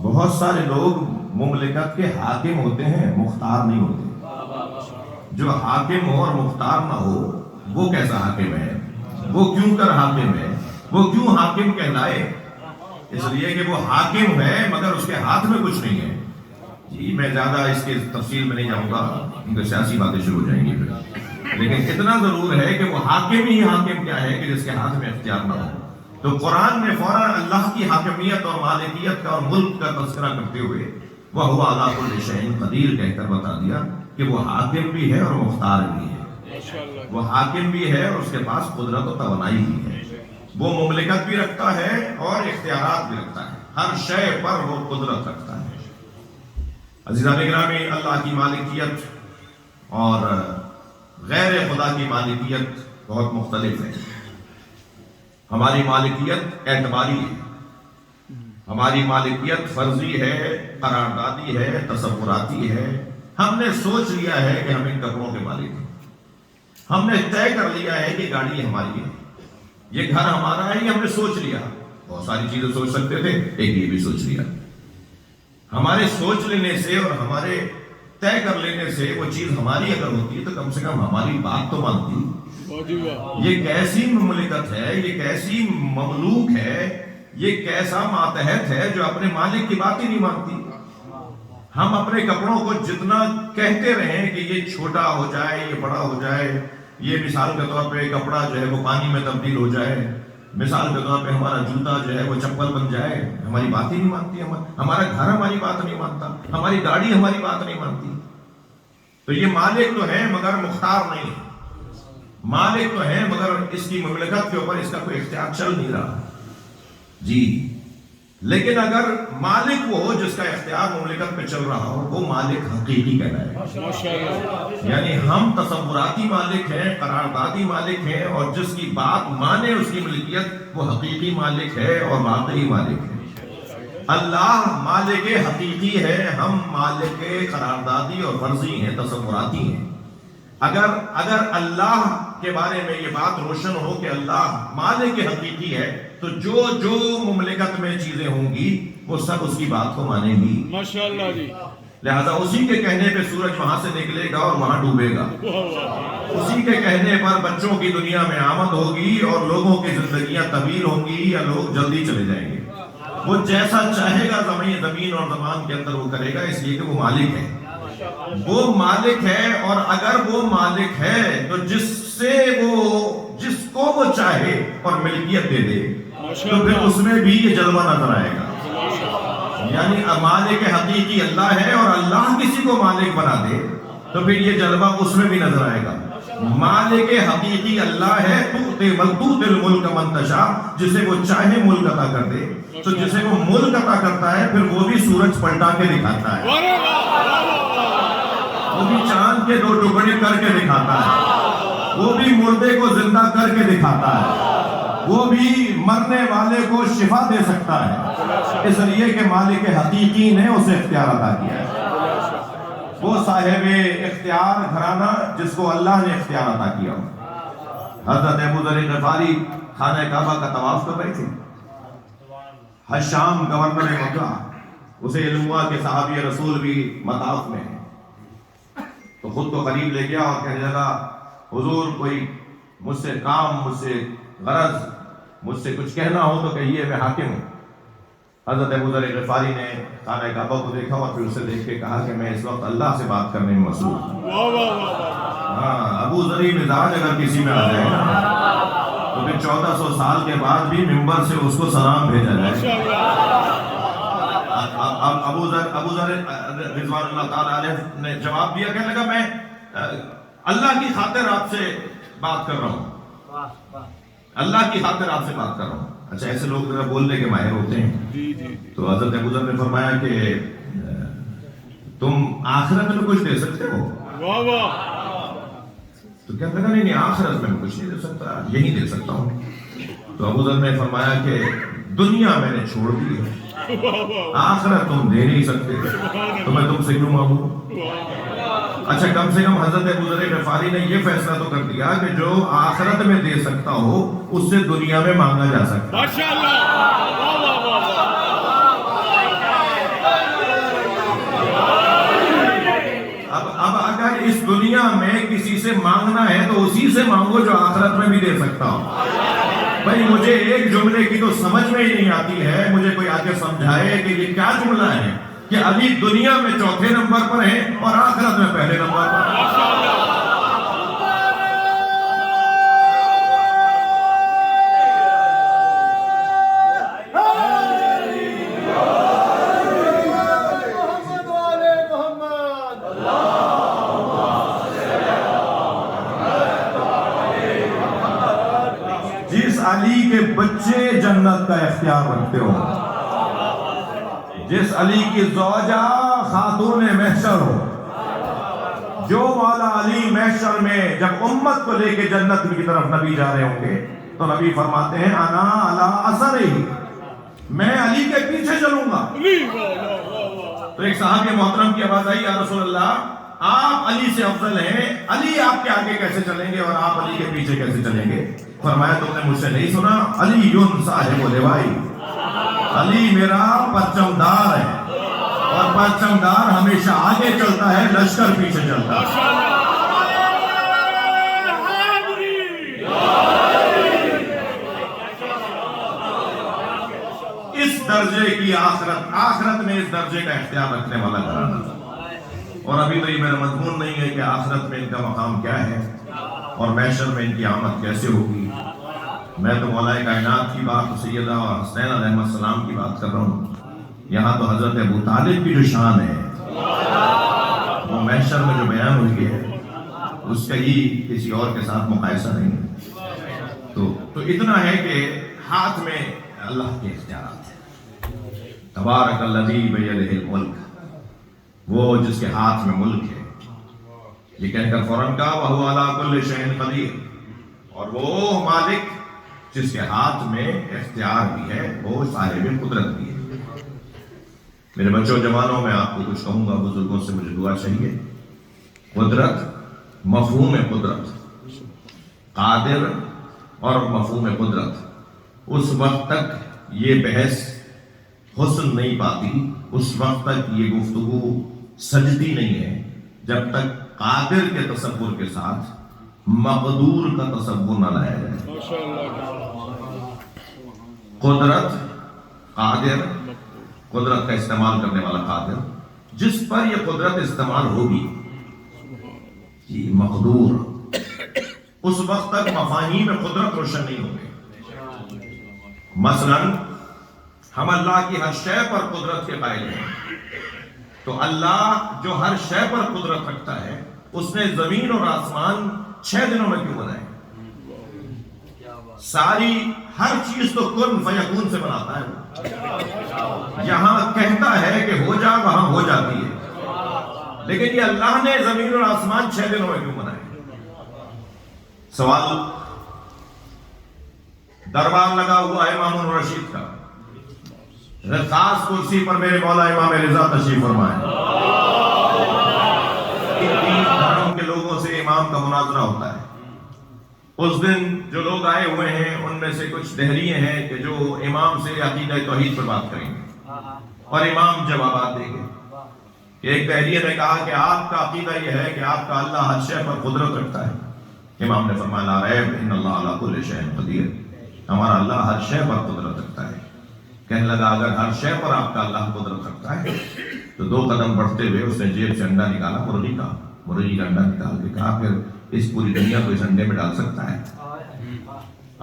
بہت سارے لوگ مملکت کے حاکم ہوتے ہیں مختار نہیں ہوتے. جو حاکم ہو اور مختار نہ ہو وہ کیسا حاکم ہے؟ وہ کیوں کر حاکم ہے؟ وہ کیوں حاکم کہلائے؟ اس لیے کہ وہ حاکم ہے مگر اس کے ہاتھ میں کچھ نہیں ہے جی. میں زیادہ اس کے تفصیل میں نہیں جاؤں گا کیونکہ سیاسی باتیں شروع ہو جائیں گی پھر. لیکن اتنا ضرور ہے کہ وہ حاکم ہی حاکم کیا ہے کہ جس کے ہاتھ میں اختیار نہ ہو. تو قرآن نے فوراً اللہ کی حاکمیت اور مالکیت کا اور ملک کا تذکرہ کرتے ہوئے وَهُوَ عَلَىٰ كُلِّ شَيْءٍ قَدِيرٌ کہہ کر بتا دیا کہ وہ حاکم بھی ہے اور مختار بھی ہے. وہ حاکم بھی ہے اور اس کے پاس قدرت و توانائی بھی ہے. وہ مملکت بھی رکھتا ہے اور اختیارات بھی رکھتا ہے. ہر شے پر وہ قدرت رکھتا ہے. عزیزان گرامی، اللہ کی مالکیت اور غیر خدا کی مالکیت بہت مختلف ہے. ہماری مالکیت اعتباری ہے. ہماری مالکیت فرضی ہے، قراردادی ہے، تصوراتی ہے. ہم نے سوچ لیا ہے کہ ہم ان کپڑوں کے مالک ہیں. ہم نے طے کر لیا ہے کہ گاڑی ہماری ہے، یہ گھر ہمارا ہے. یہ ہم نے سوچ لیا. بہت ساری چیزیں سوچ سکتے تھے، ایک یہ بھی سوچ لیا. ہمارے سوچ لینے سے اور ہمارے طے کر لینے سے وہ چیز ہماری اگر ہوتی ہے تو کم سے کم ہماری بات تو مانتی. یہ کیسی مملکت ہے، یہ کیسی مملوک ہے، یہ کیسا ماتحت ہے جو اپنے مالک کی بات ہی نہیں مانتی. ہم اپنے کپڑوں کو جتنا کہتے رہیں کہ یہ چھوٹا ہو جائے، یہ بڑا ہو جائے، یہ مثال کے طور پہ کپڑا جو ہے وہ پانی میں تبدیل ہو جائے، مثال کے طور پہ ہمارا جوتا جو ہے وہ چپل بن جائے، ہماری بات ہی نہیں مانتی. ہمارا گھر ہماری بات نہیں مانتا، ہماری گاڑی ہماری بات نہیں مانتی. تو یہ مالک تو ہے مگر مختار نہیں ہے. مالک تو ہے مگر اس کی مملکت کے اوپر اس کا کوئی اختیار چل نہیں رہا جی. لیکن اگر مالک وہ ہو جس کا اختیار مملکت پہ چل رہا ہو وہ مالک حقیقی کہلائے. یعنی ہم تصوراتی مالک ہیں، قراردادی مالک ہیں، اور جس کی بات مانے اس کی ملکیت وہ حقیقی مالک ہے اور واقعی مالک ہے. اللہ مالک حقیقی ہے، ہم مالک قراردادی اور فرضی ہیں، تصوراتی ہیں. اگر اللہ کے بارے میں یہ بات روشن ہو کہ اللہ مالک حقیقی ہے تو جو مملکت میں چیزیں ہوں گی وہ سب اس کی بات کو مانیں گی. ماشاءاللہ جی. لہذا اسی کے کہنے پہ سورج وہاں سے نکلے گا اور وہاں ڈوبے گا. اسی کے کہنے پر بچوں کی دنیا میں آمد ہوگی اور لوگوں کی زندگیاں طویل ہوں گی یا لوگ جلدی چلے جائیں گے. وہ جیسا چاہے گا زمین اور زمان کے اندر وہ کرے گا، اس لیے کہ وہ مالک ہے. وہ مالک ہے، اور اگر وہ مالک ہے تو جس کو وہ چاہے اور ملکیت دے دے تو پھر اس میں بھی یہ جلوہ نظر آئے گا. یعنی مالک حقیقی اللہ ہے اور اللہ کسی کو مالک بنا دے تو پھر یہ جلوہ اس میں بھی نظر آئے گا. مالک حقیقی اللہ ہے، تؤتی الملک من تشاء، جسے وہ چاہے ملک عطا کر دے. تو جسے وہ ملک عطا کرتا ہے پھر وہ بھی سورج پلٹا کے دکھاتا ہے، وہ بھی چاند کے 2 ٹکڑے کر کے دکھاتا ہے، وہ بھی مردے کو زندہ کر کے دکھاتا ہے، وہ بھی مرنے والے کو شفا دے سکتا ہے. اس لیے کہ مالک حقیقی نے اسے اختیار عطا کیا ہے. وہ صاحب اختیار گھرانہ جس کو اللہ نے اختیار عطا کیا. حضرت ابو ذر غفاری خانہ کعبہ کا طواف کر رہے تھے. حشام گورنر مکہ، اسے علم ہوا کہ صحابی رسول بھی مطاف میں ہیں، تو خود کو قریب لے گیا اور کہنے لگا حضور کوئی مجھ سے کام، مجھ سے غرض، مجھ سے کچھ کہنا ہو تو کہیے، میں حاکم ہوں. حضرت ابو ذر غفاری نے خانہ کعبہ کو دیکھا اور پھر اسے دیکھ کے کہا کہ میں اس وقت اللہ سے بات کرنے میں مصروف ہوں. ہاں، ابو ذر مزاج اگر کسی میں آ جائے تو پھر 1400 سال کے بعد بھی منبر سے اس کو سلام بھیجا جائے. ابو ذر رضوان اللہ تعالیٰ علیہ نے جواب دیا، کہنے لگا میں اللہ کی خاطر آپ سے بات کر رہا ہوں، اللہ کی خاطر آپ سے بات کر رہا ہوں. اچھا، ایسے لوگ ذرا بولنے کے ماہر ہوتے ہیں. تو حضرت ابو ذر نے فرمایا کہ تم آخرت میں کچھ دے سکتے ہو؟ تو کہنے لگا نہیں آخرت میں کچھ نہیں دے سکتا، یہی دے سکتا ہوں. تو ابو ذر نے فرمایا کہ دنیا میں نے چھوڑ دی ہے، آخرت تم دے نہیں سکتے، تو میں تم سے کیوں مانگوں؟ اچھا، کم سے کم حضرت ابو ذر غفاری نے یہ فیصلہ تو کر دیا کہ جو آخرت میں دے سکتا ہو اس سے دنیا میں مانگا جا سکتا. اب اگر اس دنیا میں کسی سے مانگنا ہے تو اسی سے مانگو جو آخرت میں بھی دے سکتا ہو. بھائی مجھے ایک جملے کی تو سمجھ میں ہی نہیں آتی ہے، مجھے کوئی آ کے سمجھائے کہ یہ کیا جملہ ہے کہ علی دنیا میں چوتھے نمبر پر ہے اور آخرت میں پہلے نمبر پر. جس علی کے بچے جنت کا اختیار رکھتے ہو، جس علی کی زوجہ خاتون محشر ہو، جو مولا علی محشر میں جب امت کو لے کے جنت کی طرف نبی جا رہے ہوں گے تو نبی فرماتے ہیں انا علی اثرہ، میں علی کے پیچھے چلوں گا. تو ایک صحابی محترم کی آواز آئی، یا رسول اللہ آپ علی سے افضل ہیں، علی آپ کے آگے کیسے چلیں گے اور آپ علی کے پیچھے کیسے چلیں گے؟ فرمایا تم نے مجھ سے نہیں سنا، علی یون صاحب لوائی، علی میرا پرچم دار ہے اور پرچم دار ہمیشہ آگے چلتا ہے، لشکر پیچھے چلتا ہے. اس درجے کی آخرت میں اس درجے کا اختیار رکھنے والا گھرانہ. اور ابھی تو یہ میرا مضمون نہیں ہے کہ آخرت میں ان کا مقام کیا ہے اور محشر میں ان کی آمد کیسے ہوگی. میں تو مولا کائنات کی بات، سیدہ اور حسین علیہ السلام کی بات کر رہا ہوں. یہاں تو حضرت ابو طالب کی جو شان ہے وہ محشر میں جو بیان ہوئی ہے اس کا ہی کسی اور کے ساتھ مقایسہ نہیں ہے. تو اتنا ہے کہ ہاتھ میں اللہ کے اختیارات ہیں. تبارک الذی بیدہ الملک، وہ جس کے ہاتھ میں ملک ہے. یہ کہہ کر فوراً کہا وَهُوَ عَلَىٰ كُلِّ شَيْءٍ قَدِيرٌ، اور وہ مالک جس کے ہاتھ میں اختیار بھی ہے، وہ صاحب قدرت بھی ہے. میرے بچوں جوانوں، میں آپ کو کچھ کہوں گا، بزرگوں سے مجھے دعا چاہیے. قدرت، مفہوم قدرت، قادر اور مفہوم قدرت، اس وقت تک یہ بحث حسن نہیں پاتی، اس وقت تک یہ گفتگو سجتی نہیں ہے جب تک قادر کے تصور کے ساتھ مقدور کا تصور نہ لایا جائے. قدرت، قادر، قدرت کا استعمال کرنے والا قادر، جس پر یہ قدرت استعمال ہوگی یہ مقدور. اس وقت تک مفاہیم قدرت روشن نہیں ہوں گے. مثلا ہم اللہ کی ہر شے پر قدرت کے قائل ہیں، تو اللہ جو ہر شے پر قدرت رکھتا ہے اس نے زمین اور آسمان 6 دنوں میں کیوں بنائے؟ ساری ہر چیز تو کن فیکون سے بناتا ہے. یہاں کہتا ہے کہ ہو جا، وہاں ہو جاتی ہے. لیکن یہ اللہ نے زمین اور آسمان 6 دنوں میں کیوں بنائے؟ سوال، دربار لگا ہوا ہے مامون رشید کا، خاص کرسی پر میرے مولا امام رضا تشریف فرمائے. ان تین گھروں کے لوگوں سے امام کا مناظرہ ہوتا ہے. اس دن جو لوگ آئے ہوئے ہیں ان میں سے کچھ دہریے ہیں کہ جو امام سے عقیدہ توحید پر بات کریں گے اور امام جوابات دیں گے. ایک دہریے نے کہا کہ آپ کا عقیدہ یہ ہے کہ آپ کا اللہ ہر شے پر قدرت رکھتا ہے. امام نے فرمایا لا ریب ان اللہ علی کل شیء قدیر. ہمارا اللہ ہر شے پر قدرت رکھتا ہے. کہنے لگا اگر ہر شے پر آپ کا اللہ قدرت رکھتا ہے تو 2 قدم بڑھتے ہوئے اس نے جیب سے انڈا نکالا, مرغی کا انڈا نکال کے کہا پھر اس پوری دنیا کو اس انڈے میں ڈال سکتا ہے؟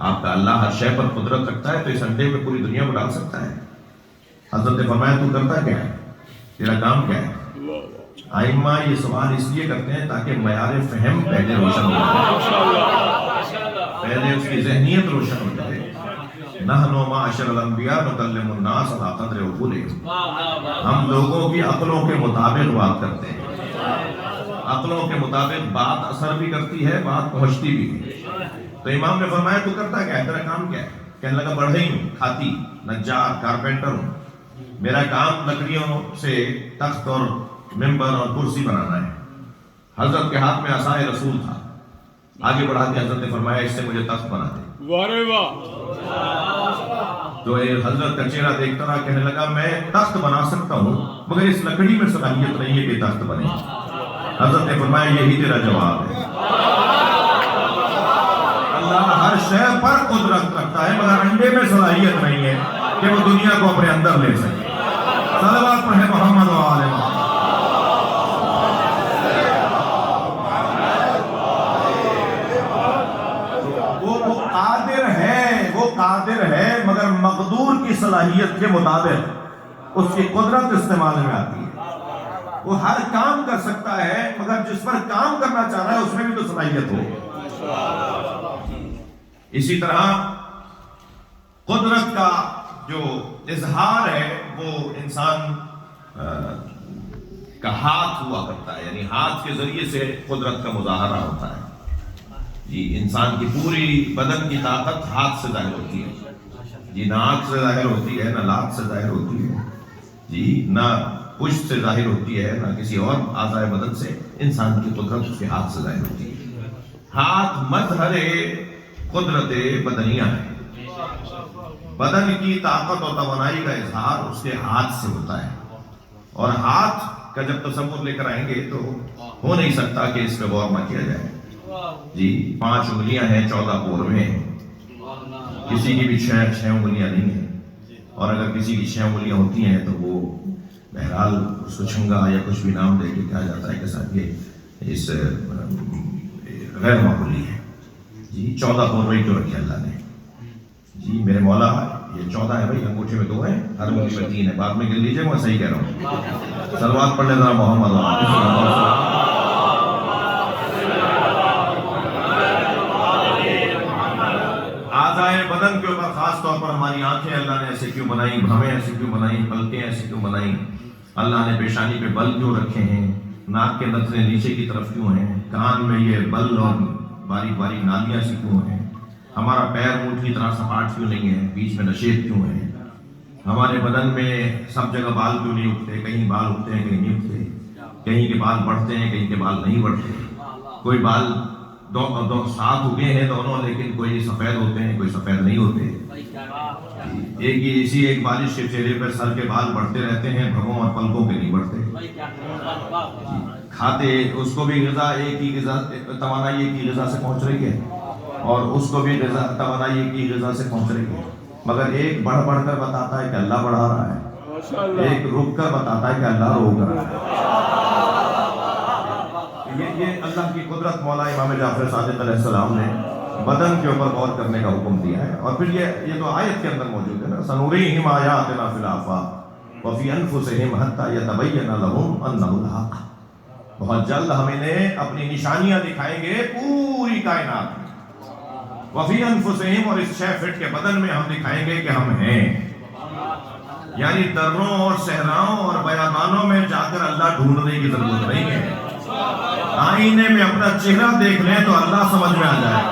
آپ کا اللہ ہر شے پر قدرت رکھتا ہے تو اس انڈے میں پوری دنیا کو ڈال سکتا ہے. حضرت نے فرمایا تو کرتا کیا ہے, تیرا کام کیا ہے؟ ائمہ یہ سوال اس لیے کرتے ہیں تاکہ معیار فہم پہلے روشن ہو جائے, پہلے اس کی ذہنیت روشن ہو جائے. نحن معاشر الانبیاء نکلم الناس علی قدر عقولہم. ہم لوگوں کی عقلوں کے مطابق بات کرتے ہیں, عقلوں کے مطابق بات اثر بھی کرتی ہے, بات پہنچتی بھی ہے. تو امام نے فرمایا تو کرتا کیا ہے, تیرا کام کیا ہے؟ کہنے لگا بڑھئی ہوں, کھاتی, نجار, کارپینٹر ہوں. میرا کام لکڑیوں سے تخت اور ممبر اور کرسی بنانا ہے. حضرت کے ہاتھ میں عصائے رسول تھا. آگے بڑھا کے حضرت نے فرمایا اس سے مجھے تخت بنا دے. تو حضرت کا چہرہ دیکھتا رہا, کہنے لگا میں تخت بنا سکتا ہوں مگر اس لکڑی میں صلاحیت نہیں ہے کہ تخت بنے. حضرت نے فرمایا یہی تیرا جواب ہے. اللہ ہر شے پر قدرت رکھتا ہے مگر انڈے میں صلاحیت نہیں ہے کہ وہ دنیا کو اپنے اندر لے سکے. صلوات پڑھے محمد و آل محمد. وہ قادر ہے مگر مقدور کی صلاحیت کے مطابق اس کی قدرت استعمال میں آتی ہے. وہ ہر کام کر سکتا ہے مگر جس پر کام کرنا چاہ رہا ہے اس میں بھی تو صلاحیت ہو. اسی طرح قدرت کا جو اظہار ہے وہ انسان کا ہاتھ ہوا کرتا ہے, یعنی ہاتھ کے ذریعے سے قدرت کا مظاہرہ ہوتا ہے. جی انسان کی پوری بدن کی طاقت ہاتھ سے ظاہر ہوتی ہے. جی نہ آنکھ سے ظاہر ہوتی ہے, نہ لات سے ظاہر ہوتی ہے, جی نہ پشت سے ظاہر ہوتی ہے, نہ کسی اور اعضاء بدن سے. انسان کی قدرت اس کے ہاتھ سے ظاہر ہوتی ہے. ہاتھ مظہر قدرت بدنیہ ہے. بدن کی طاقت اور توانائی کا اظہار اس کے ہاتھ سے ہوتا ہے. اور ہاتھ کا جب تصور لے کر آئیں گے تو ہو نہیں سکتا کہ اس پہ غور نہ کیا جائے. جی 5 انگلیاں ہیں, 14 پورے ہیں. کسی کی بھی 6 انگلیاں نہیں ہیں, اور اگر کسی کی 6 انگلیاں ہوتی ہیں تو وہ بہرحال اس کو چھنگا یا کچھ بھی نام دے کے کہا جاتا ہے کہ صاحب یہ اس غیر معقولی ہے. جی 14 پورے کیوں رکھے اللہ نے؟ جی میرے مولا یہ 14 ہے بھائی, انگوٹھے میں 2 ہیں, ہر انگلی میں 3 ہے. بعد میں گن لیجیے, میں صحیح کہہ رہا ہوں. صلوات پڑھ لیں ذرا محمد. بدن کے اوپر خاص طور پر ہماری آنکھیں اللہ نے ایسے کیوں بنائی, بھویں ایسے کیوں بنائی, پلکیں ایسے کیوں بنائی, اللہ نے پیشانی پہ بل کیوں رکھے ہیں, ناک کے نتنے نیچے کی طرف کیوں ہیں, کان میں یہ بل اور باریک باریک نالیاں سے کیوں ہیں, ہمارا پیر اونٹ کی طرح سپاٹ کیوں نہیں ہے, بیچ میں نشیب کیوں ہے, ہمارے بدن میں سب جگہ بال کیوں نہیں اگتے, کہیں بال اگتے ہیں کہیں نہیں اگتے, کہیں کے بال بڑھتے ہیں کہیں کے بال نہیں بڑھتے, کوئی بال دو ساتھ اگے ہیں دونوں لیکن کوئی سفید ہوتے ہیں کوئی سفید نہیں ہوتے. ایک بارش کے چہرے پر سر کے بال بڑھتے رہتے ہیں, بھووں اور پلکوں کے نہیں بڑھتے. کھاتے اس کو بھی غذا ایک ہی غذا, توانائی ایک ہی غذا سے پہنچ رہی ہے, اور اس کو بھی توانائی ایک ہی غذا سے پہنچ رہی ہے, مگر ایک بڑھ بڑھ کر بتاتا ہے کہ اللہ بڑھا رہا ہے, ایک رک کر بتاتا ہے کہ اللہ روک رہا ہے. یہ اللہ کی قدرت مولا امام جعفر صادق علیہ السلام نے بدن کے اوپر غور کرنے کا حکم دیا ہے. اور پھر یہ تو آیت کے اندر موجود ہے نا, سنوریہم آیاتنا فی الآفاق وفی انفسہم حتی یتبین لہم انہ الحق. بہت جلد ہم انہیں اپنی نشانیاں دکھائیں گے پوری کائنات میں, وفی انفسہم, اور اس 6 فٹ کے بدن میں ہم دکھائیں گے کہ ہم ہیں. یعنی دروں اور صحراؤں اور بیابانوں میں جا کر اللہ ڈھونڈنے کی ضرورت نہیں ہے, آئینے میں اپنا چہرہ دیکھ لیں تو اللہ سمجھ میں آ جائے.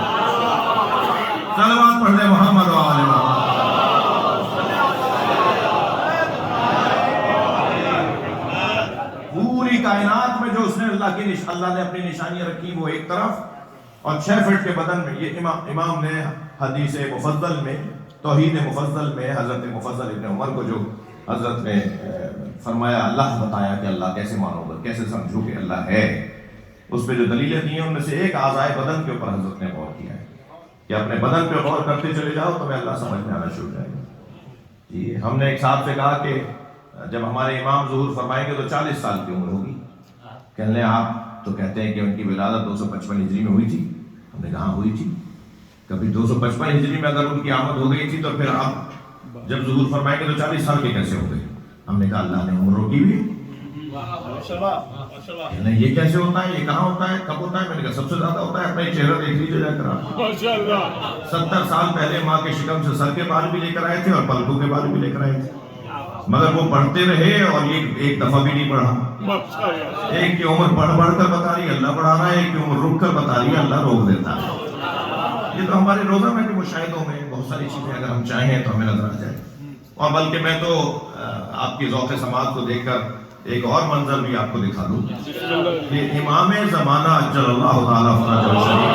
صلوات پڑھ لیں محمد و آل محمد. پوری کائنات میں جو اس نے اللہ نے اپنی نشانیاں رکھی وہ ایک طرف, اور 6 فٹ کے بدن میں. یہ امام نے حدیث مفضل میں، توحید مفضل میں حضرت مفضل ابن عمر کو جو حضرت نے فرمایا، اللہ بتایا کہ اللہ کیسے مانو گا، کیسے سمجھو کہ اللہ ہے، اس پہ جو دلیلیں دی ہیں ان میں سے ایک اعضائے بدن کے اوپر حضرت نے غور کیا ہے کہ اپنے بدن پہ غور کرتے چلے جاؤ تو میں اللہ سمجھ میں آنا شروع ہو جائے گا. جی ہم نے ایک صاحب سے کہا کہ جب ہمارے امام ظہور فرمائیں گے تو 40 سال کی عمر ہوگی. کہنے لیں آپ تو کہتے ہیں کہ ان کی ولادت 255 ہجری میں ہوئی تھی. ہم نے کہا ہوئی تھی. کبھی 255 ہجری میں اگر ان کی آمد ہو گئی تھی تو پھر آپ جب ظہور فرمائیں گے تو 40 سال کے کیسے ہو گئے؟ ہم نے کہا اللہ نے عمر روکی ہوئی. نہیں یہ کیسے ہوتا ہے، یہ کہاں ہوتا ہے، کب ہوتا ہے؟ میں نے کہا سب سے زیادہ ہوتا ہے، اپنا ہی چہرہ دیکھ لیجیے جا کر آپ. 70 سال پہلے ماں کے شکم سے سر کے بال بھی لے کر آئے تھے اور پلکوں کے بال بھی لے کر آئے تھے، مگر وہ پڑھتے رہے اور یہ ایک دفعہ بھی نہیں پڑھا. ایک کی عمر بڑھ بڑھ کر بتا رہی ہے اللہ بڑھا رہا ہے، ایک کی عمر رک کر بتا رہی ہے اللہ روک دیتا ہے. یہ تو ہمارے روزہ میں بھی مشاہدوں میں بہت ساری چیزیں اگر ہم چاہیں تو ہمیں نظر آ جائے. اور بلکہ میں تو آپ کی ذوق سماعت کو دیکھ کر ایک اور منظر بھی آپ کو دکھا دوں کہ امام زمانہ اجل اللہ تعالیٰ فرجہ شریف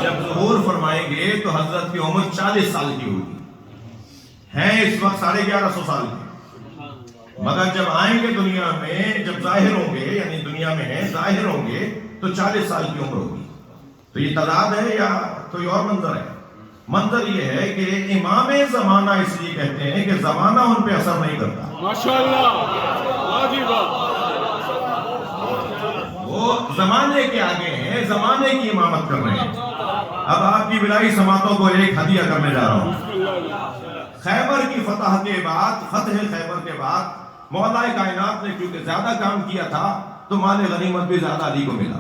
جب ظہور فرمائیں گے تو حضرت کی عمر 40 سال کی ہوگی. ہیں اس وقت 1150 سال کی، مگر جب آئیں گے دنیا میں، جب ظاہر ہوں گے، یعنی دنیا میں ہیں ظاہر ہوں گے تو 40 سال کی عمر ہوگی. تو یہ تضاد ہے یا کوئی اور منظر ہے؟ منظر یہ ہے کہ امام زمانہ اس لیے کہتے ہیں کہ زمانہ ان پہ اثر نہیں کرتا. وہ زمانے کے آگے ہیں، زمانے کی امامت کر رہے ہیں. اب آپ کی بلائی سماعتوں کو ایک ہدیہ کرنے جا رہا ہوں. خیبر کی فتح کے بعد، فتح خیبر کے بعد مولا کائنات نے کیونکہ زیادہ کام کیا تھا تو مال غنیمت بھی زیادہ علی کو ملا.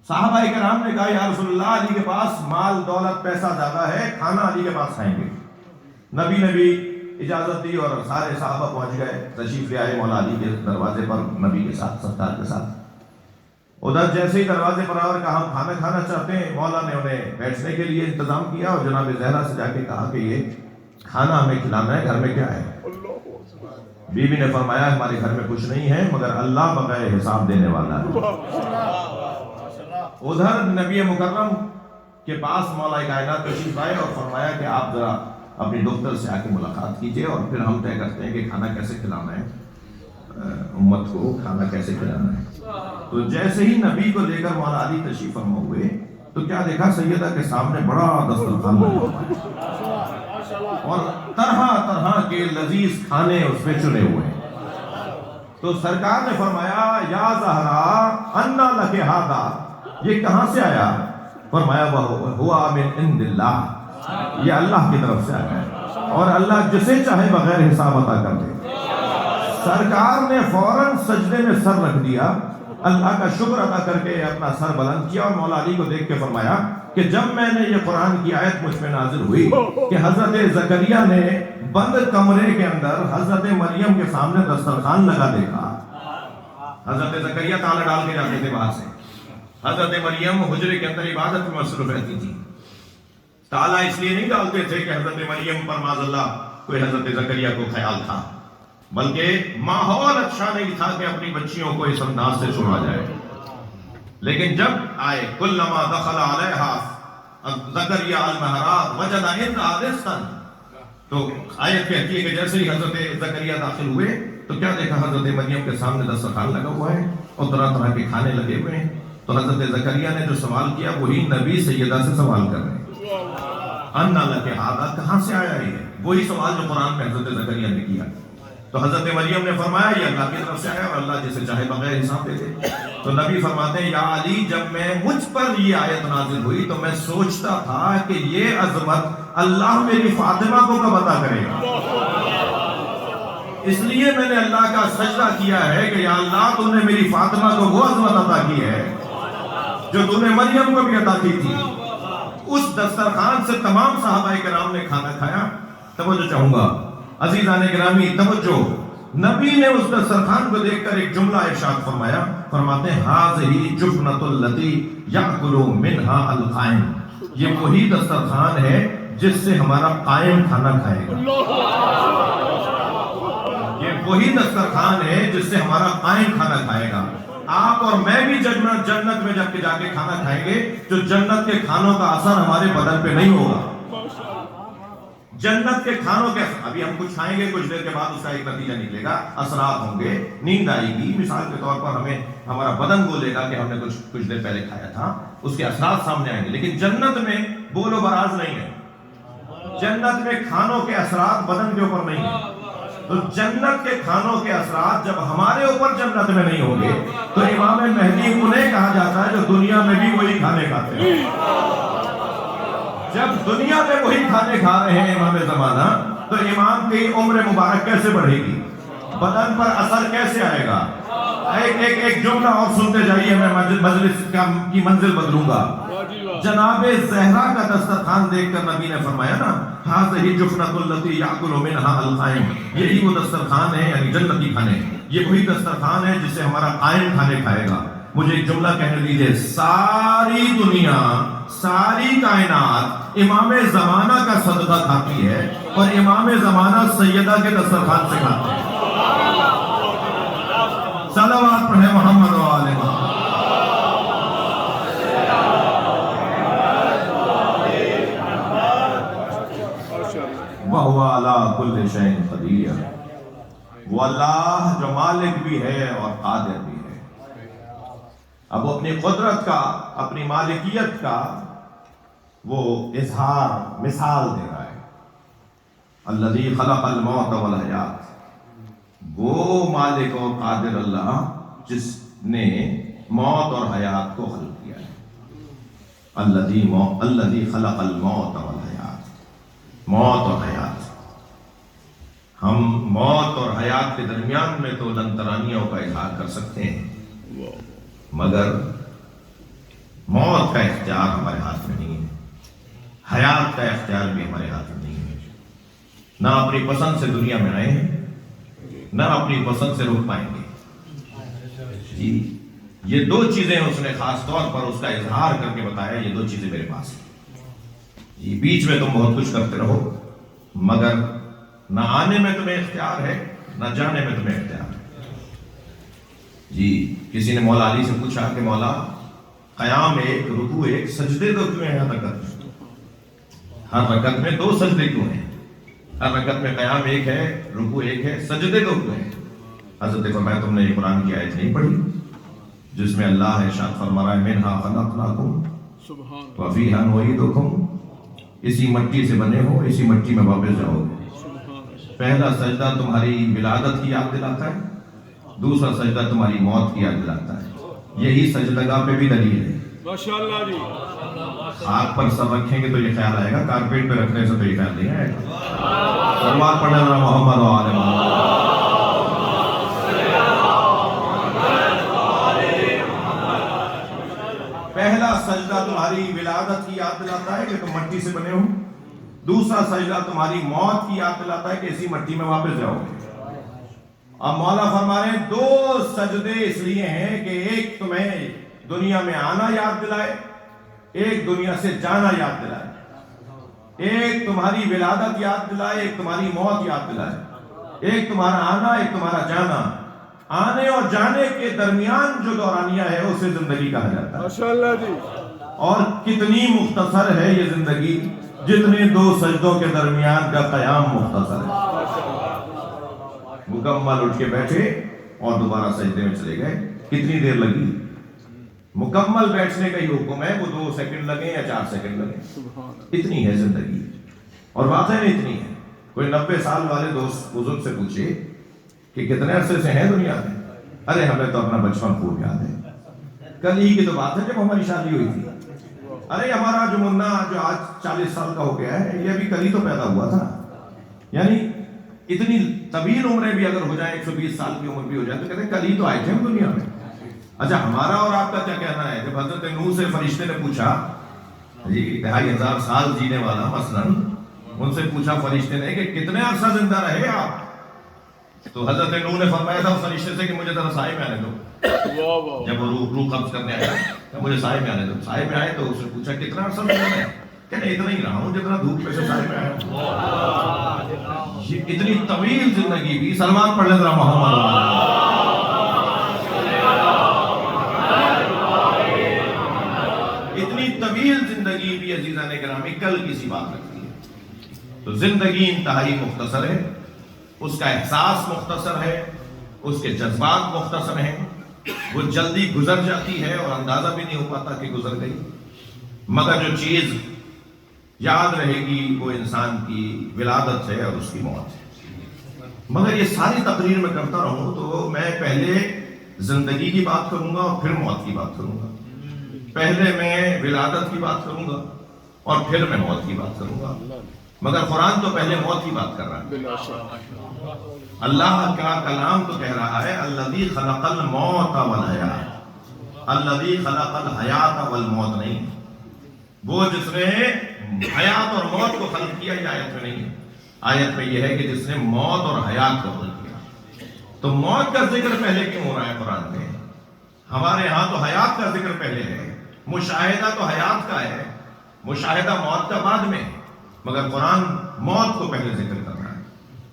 صحابہ کرام نے کہا یا رسول اللہ علی کے پاس مال دولت پیسہ زیادہ ہے، کھانا علی کے پاس کھائیں گے. نبی نے بھی اجازت دی اور سارے صحابہ پہنچ گئے، تشریف لے آئے مولا علی کے دروازے پر نبی کے ساتھ، سرکار کے ساتھ. ادھر جیسے ہی دروازے پر آور کہا ہم کھانا کھانا چاہتے ہیں، مولا نے انہیں بیٹھنے کے لیے انتظام کیا اور جناب زہرا سے جا کے کہا کہ یہ کھانا ہمیں کھلانا ہے، گھر میں کیا ہے؟ بی بی نے فرمایا ہمارے گھر میں کچھ نہیں ہے مگر اللہ بغیر حساب دینے والا ہے. ادھر نبی مکرم کے پاس مولا کائنات تشریف آئے اور فرمایا کہ آپ ذرا اپنی دختر سے آ کے ملاقات کیجئے اور پھر ہم طے کرتے ہیں کہ کھانا کیسے کھلانا ہے، امت کو کھانا کیسے کھلانا ہے. تو جیسے ہی نبی کو لے کر مولا علی تشریف فرما ہوئے تو کیا دیکھا، سیدہ کے سامنے بڑا دسترخوان بنا ہوا ہے اور طرح طرح کے لذیذ کھانے اس پہ چنے ہوئے ہیں. تو سرکار نے فرمایا یا زہرا انا لک ھذا، یہ کہاں سے آیا؟ فرمایا ہوا من عند اللہ، یہ اللہ کی طرف سے آیا ہے اور اللہ جسے چاہے بغیر حساب عطا کر دے. سرکار نے فوراً سجدے میں سر رکھ دیا، اللہ کا شکر ادا کر کے اپنا سر بلند کیا اور مولا علی کو دیکھ کے فرمایا کہ جب میں نے یہ قرآن کی آیت مجھ پہ نازل ہوئی کہ حضرت زکریا نے بند کمرے کے اندر حضرت مریم کے سامنے دسترخوان لگا دیکھا. حضرت زکریا تالا ڈال کے جاتے تھے باہر سے، حضرت مریم حجرے کے اندر عبادت میں مصروف رہتی تھی. تالا اس لیے نہیں ڈالتے تھے کہ حضرت مریم پر معاذ اللہ کوئی حضرت زکریا کو خیال تھا، بلکہ ماحول اچھا نہیں تھا کہ اپنی بچیوں کو اس انداز سے چھوڑا جائے. لیکن جب آئے کلما دخل علیہا زکریا المحراب وجد عندها رزقا، تو آیت کہتی ہے کہ جیسے ہی حضرت زکریا داخل ہوئے تو کیا دیکھا، حضرت مریم کے سامنے دسترخوان لگا ہوا ہے اور طرح طرح کے کھانے لگے ہوئے ہیں. تو حضرت زکریا نے جو سوال کیا وہی نبی سیدہ سے سوال کر رہے ہیں، انا لک ھذا، کہاں سے آیا یہ؟ وہی سوال جو قرآن میں حضرت زکریا نے کیا. تو حضرت مریم نے فرمایا یہ اللہ کی طرف سے آیا اور اللہ جسے چاہے بغیر حساب دے دے. تو نبی فرماتے ہیں یا علی، جب میں مجھ پر یہ آیت نازل ہوئی تو میں سوچتا تھا کہ یہ عظمت اللہ میری فاطمہ کو کب عطا کرے گا. اس لیے میں نے اللہ کا سجدہ کیا ہے کہ یا اللہ تو نے میری فاطمہ کو وہ عظمت عطا کی ہے جو تو نے مریم کو بھی عطا کی تھی. اس دسترخوان سے تمام صحابہ کرام نے کھانا کھایا. توجہ چاہوں گا عزیزان گرامی، توجہ. نبی نے اس دسترخوان کو دیکھ کر ایک جملہ ارشاد فرمایا، فرماتے ہیں ھذہ جفنۃ التی یاکل منھا القائم، یہ وہی دسترخوان ہے جس سے ہمارا قائم کھانا کھائے گا. یہ وہی دسترخوان ہے جس سے ہمارا قائم کھانا کھائے گا. آپ اور میں بھی جنت میں جب کہ جا کے کھانا کھائیں گے جو جنت کے کھانوں کا اثر ہمارے بدن پہ نہیں ہوگا. جنت کے کھانوں کے ابھی ہم کچھ کھائیں گے, کچھ دیر کے بعد اس کا ایک نتیجہ نکلے گا, اثرات ہوں گے, نیند آئے گی. مثال کے طور پر ہمیں ہمارا بدن بولے گا کہ ہم نے کچھ دیر پہلے کھایا تھا, اس کے اثرات سامنے آئیں گے. لیکن جنت میں بول و براز نہیں ہے. جنت میں کھانوں کے اثرات بدن کے اوپر نہیں ہیں. تو جنت کے کھانوں کے اثرات جب ہمارے اوپر جنت میں نہیں ہوں گے تو امام مہدی انہیں کہا جاتا ہے جو دنیا میں بھی وہی کھانے کھاتے ہیں. جب دنیا میں وہی کھانے کھا رہے ہیں امام زمانہ, تو امام کی عمر مبارک کیسے بڑھے گی, بدن پر اثر کیسے آئے گا. ایک جملہ اور سنتے جائیے, میں مجلس کی منزل بدلوں گا. جناب زہرا کا دسترخوان دیکھ کر نبی نے فرمایا نا, ہذہ جفنۃ التی یاکل منھا القائم, یہی وہ دسترخوان ہے یعنی جنتی کھانے, یہ وہی دسترخوان ہے جس سے ہمارا قائم کھانے کھائے گا. مجھے ایک جملہ کہنے دیجئے, ساری دنیا ساری کائنات امام زمانہ کا صدقہ کھاتی ہے اور امام زمانہ سیدہ کے دسترخوان سے کھاتے ہیں. صلوات پڑھیں محمد و آل محمد. وَهُوَ عَلَىٰ كُلِّ شَيْءٍ قَدِيرٌ, وہ اللہ جو مالک بھی ہے اور قادر بھی ہے. اب اپنی قدرت کا, اپنی مالکیت کا وہ اظہار مثال دے رہا ہے. الذی خلق الموت والحیات, وہ مالک اور قادر اللہ جس نے موت اور حیات کو خلق کیا ہے. الذی خلق الموت والحیات, موت اور حیات. ہم موت اور حیات کے درمیان میں تو لنترانیوں کا اظہار کر سکتے ہیں, مگر موت کا اختیار ہمارے ہاتھ میں نہیں ہے, حیات کا اختیار بھی ہمارے ہاتھ میں نہیں ہے. نہ اپنی پسند سے دنیا میں آئے ہیں, نہ اپنی پسند سے رک پائیں گے. جی یہ دو چیزیں اس نے خاص طور پر اس کا اظہار کر کے بتایا, یہ دو چیزیں میرے پاس ہیں. جی بیچ میں تم بہت کچھ کرتے رہو, مگر نہ آنے میں تمہیں اختیار ہے نہ جانے میں تمہیں اختیار ہے. جی کسی نے مولا علی سے پوچھا کہ مولا قیام ایک, رکوع ایک, سجدے تو کیوں ہیں ہر رکعت میں؟ ہر رکعت میں دو سجدے کیوں ہیں؟ ہر رکعت میں قیام ایک ہے, رکوع ایک ہے, سجدے تو کیوں ہیں؟ حضرت فرمایا تم نے یہ قرآن کی آیت نہیں پڑھی جس میں اللہ ارشاد فرما رہا ہے منہا خلقناکم وفیہا نعیدکم, اسی مٹی سے بنے ہو, اسی مٹی میں واپس جاؤ گے. پہلا سجدہ تمہاری ولادت کی یاد دلاتا ہے, دوسرا سجدہ تمہاری موت کی یاد دلاتا ہے. یہی سجدگاہ پہ بھی دلیل ہے. ماشاءاللہ جی. ہاتھ پر سب رکھیں گے تو یہ خیال آئے گا, کارپیٹ پہ رکھنے سے تو یہ خیال نہیں آئے گا. سلوات پڑھنے والا محمد و آل محمد. پہلا سجدہ تمہاری ولادت کی یاد دلاتا ہے کہ تم مٹی سے بنے ہو, دوسرا سجدہ تمہاری موت کی یاد دلاتا ہے کہ اسی مٹی میں واپس جاؤ گے. اب مولا فرما رہے ہیں دو سجدے اس لیے ہیں کہ ایک تمہیں دنیا میں آنا یاد دلائے, ایک دنیا سے جانا یاد دلائے. ایک تمہاری ولادت یاد دلائے, ایک تمہاری موت یاد دلائے. ایک تمہارا آنا, ایک تمہارا جانا. آنے اور جانے کے درمیان جو دورانیہ ہے اسے زندگی کہا جاتا ہے. ماشاءاللہ جی. اور کتنی مختصر ہے یہ زندگی, جتنے دو سجدوں کے درمیان کا قیام مختصر ہے. مکمل اٹھ کے بیٹھے اور دوبارہ سجدے میں چلے گئے, کتنی دیر لگی؟ مکمل بیٹھنے کا ہی حکم ہے, وہ 2 سیکنڈ لگیں یا 4 سیکنڈ لگیں. اتنی ہے زندگی, اور واقعی میں اتنی ہے. کوئی 90 سال والے دوست بزرگ سے پوچھے کہ کتنے عرصے سے ہیں دنیا میں؟ ارے ہمیں تو اپنا بچپن خوب یاد ہے, کل ہی کی تو بات ہے جب ہماری شادی ہوئی تھی. ارے ہمارا جو منا جو آج 40 سال کا ہو گیا ہے, یہ ابھی کل ہی تو پیدا ہوا تھا. یعنی اتنی طویل عمریں بھی اگر ہو جائیں, 120 سال کی عمر بھی ہو جائے, تو کہتے ہیں کل ہی تو آئے تھے ہم دنیا میں. اچھا ہمارا اور آپ کا کیا کہنا ہے؟ جب حضرت نوح سے فرشتے نے پوچھا, جی 2500 سال جینے والا مثلاً, ان سے پوچھا فرشتے نے کہ کتنے عرصہ زندہ رہے آپ؟ تو حضرت نوح نے فرمایا تھا فرشتے سے کہ مجھے ذرا سائے میں آنے دو. جب وہ روح قبض کرنے آیا تو مجھے سائے میں آنے دو. سائے میں آئے تو اس نے پوچھا کتنا عرصہ زندہ رہے؟ کہتے اتنا ہی رہا ہوں جتنا دھوپ میں سے سائے میں آیا ہوں. یہ اتنی طویل زندگی بھی. سلمان پڑھ لے ذرا محمد. اتنی طویل زندگی بھی عزیزان گرامی کل کی سی بات رکھتی ہے. تو زندگی انتہائی مختصر ہے, اس کا احساس مختصر ہے, اس کے جذبات مختصر ہیں, وہ جلدی گزر جاتی ہے اور اندازہ بھی نہیں ہو پاتا کہ گزر گئی. مگر جو چیز یاد رہے گی وہ انسان کی ولادت ہے اور اس کی موت ہے. مگر یہ ساری تقریر میں کرتا رہوں تو میں پہلے زندگی کی بات کروں گا اور پھر موت کی بات کروں گا. پہلے میں ولادت کی بات کروں گا اور پھر میں موت کی بات کروں گا. مگر قرآن تو پہلے موت کی بات کر رہا ہے. اللہ کا کلام تو کہہ رہا ہے الذی خلق الموت والحیات. الذی خلق الحیات والموت نہیں, وہ جس نے حیات اور موت کو خلق کیا. یہ آیت میں نہیں ہے. آیت میں یہ ہے کہ جس نے موت اور حیات کو خلق کیا. تو موت کا ذکر پہلے کیوں ہو رہا ہے قرآن میں؟ ہمارے ہاں تو حیات کا ذکر پہلے ہے. مشاہدہ تو حیات کا ہے, مشاہدہ موت کا بعد میں, مگر قرآن موت کو پہلے ذکر کر رہا ہے.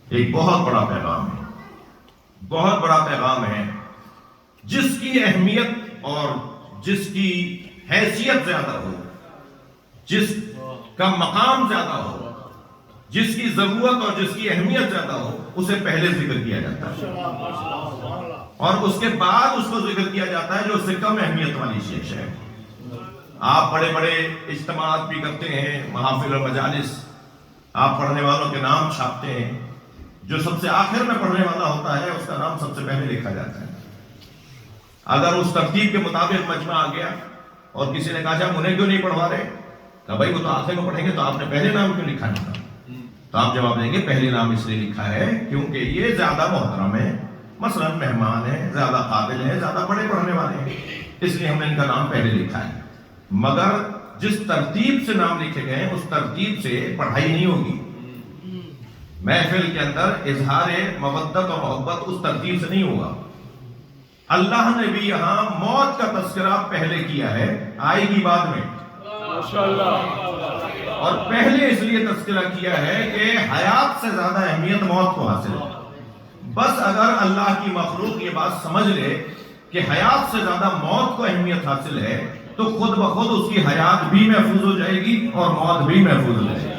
ایک بہت بڑا پیغام ہے, بہت بڑا پیغام ہے. جس کی اہمیت اور جس کی حیثیت زیادہ ہو, جس کا مقام زیادہ ہو, جس کی ضرورت اور جس کی اہمیت زیادہ ہو, اسے پہلے ذکر کیا جاتا ہے اور اس کے بعد اس کو ذکر کیا جاتا ہے جو اس سے کم اہمیت والی شیخ ہے. آپ بڑے بڑے اجتماعات بھی کرتے ہیں, محافل و مجالس, آپ پڑھنے والوں کے نام چھاپتے ہیں. جو سب سے آخر میں پڑھنے والا ہوتا ہے اس کا نام سب سے پہلے لکھا جاتا ہے. اگر اس ترتیب کے مطابق مجمع آ گیا اور کسی نے کہا جب انہیں کیوں نہیں پڑھوا رہے, کہ بھائی وہ تو آخر میں پڑھیں گے تو آپ نے پہلے نام کیوں لکھا نہیں تھا؟ تو آپ جواب دیں گے پہلے نام اس لیے لکھا ہے کیونکہ یہ زیادہ محترم ہے, مثلا مہمان ہے, زیادہ قابل ہے, زیادہ بڑے پڑھنے والے ہیں, اس لیے ہم نے ان کا نام پہلے لکھا ہے. مگر جس ترتیب سے نام لکھے گئے اس ترتیب سے پڑھائی نہیں ہوگی. محفل کے اندر اظہار مودت اور محبت اس ترتیب سے نہیں ہوگا. اللہ نے بھی یہاں موت کا تذکرہ پہلے کیا ہے, آئے گی بعد میں. اور پہلے اس لیے تذکرہ کیا ہے کہ حیات سے زیادہ اہمیت موت کو حاصل ہے. بس اگر اللہ کی مخلوق یہ بات سمجھ لے کہ حیات سے زیادہ موت کو اہمیت حاصل ہے تو خود بخود اس کی حیات بھی محفوظ ہو جائے گی اور موت بھی محفوظ ہو جائے گی.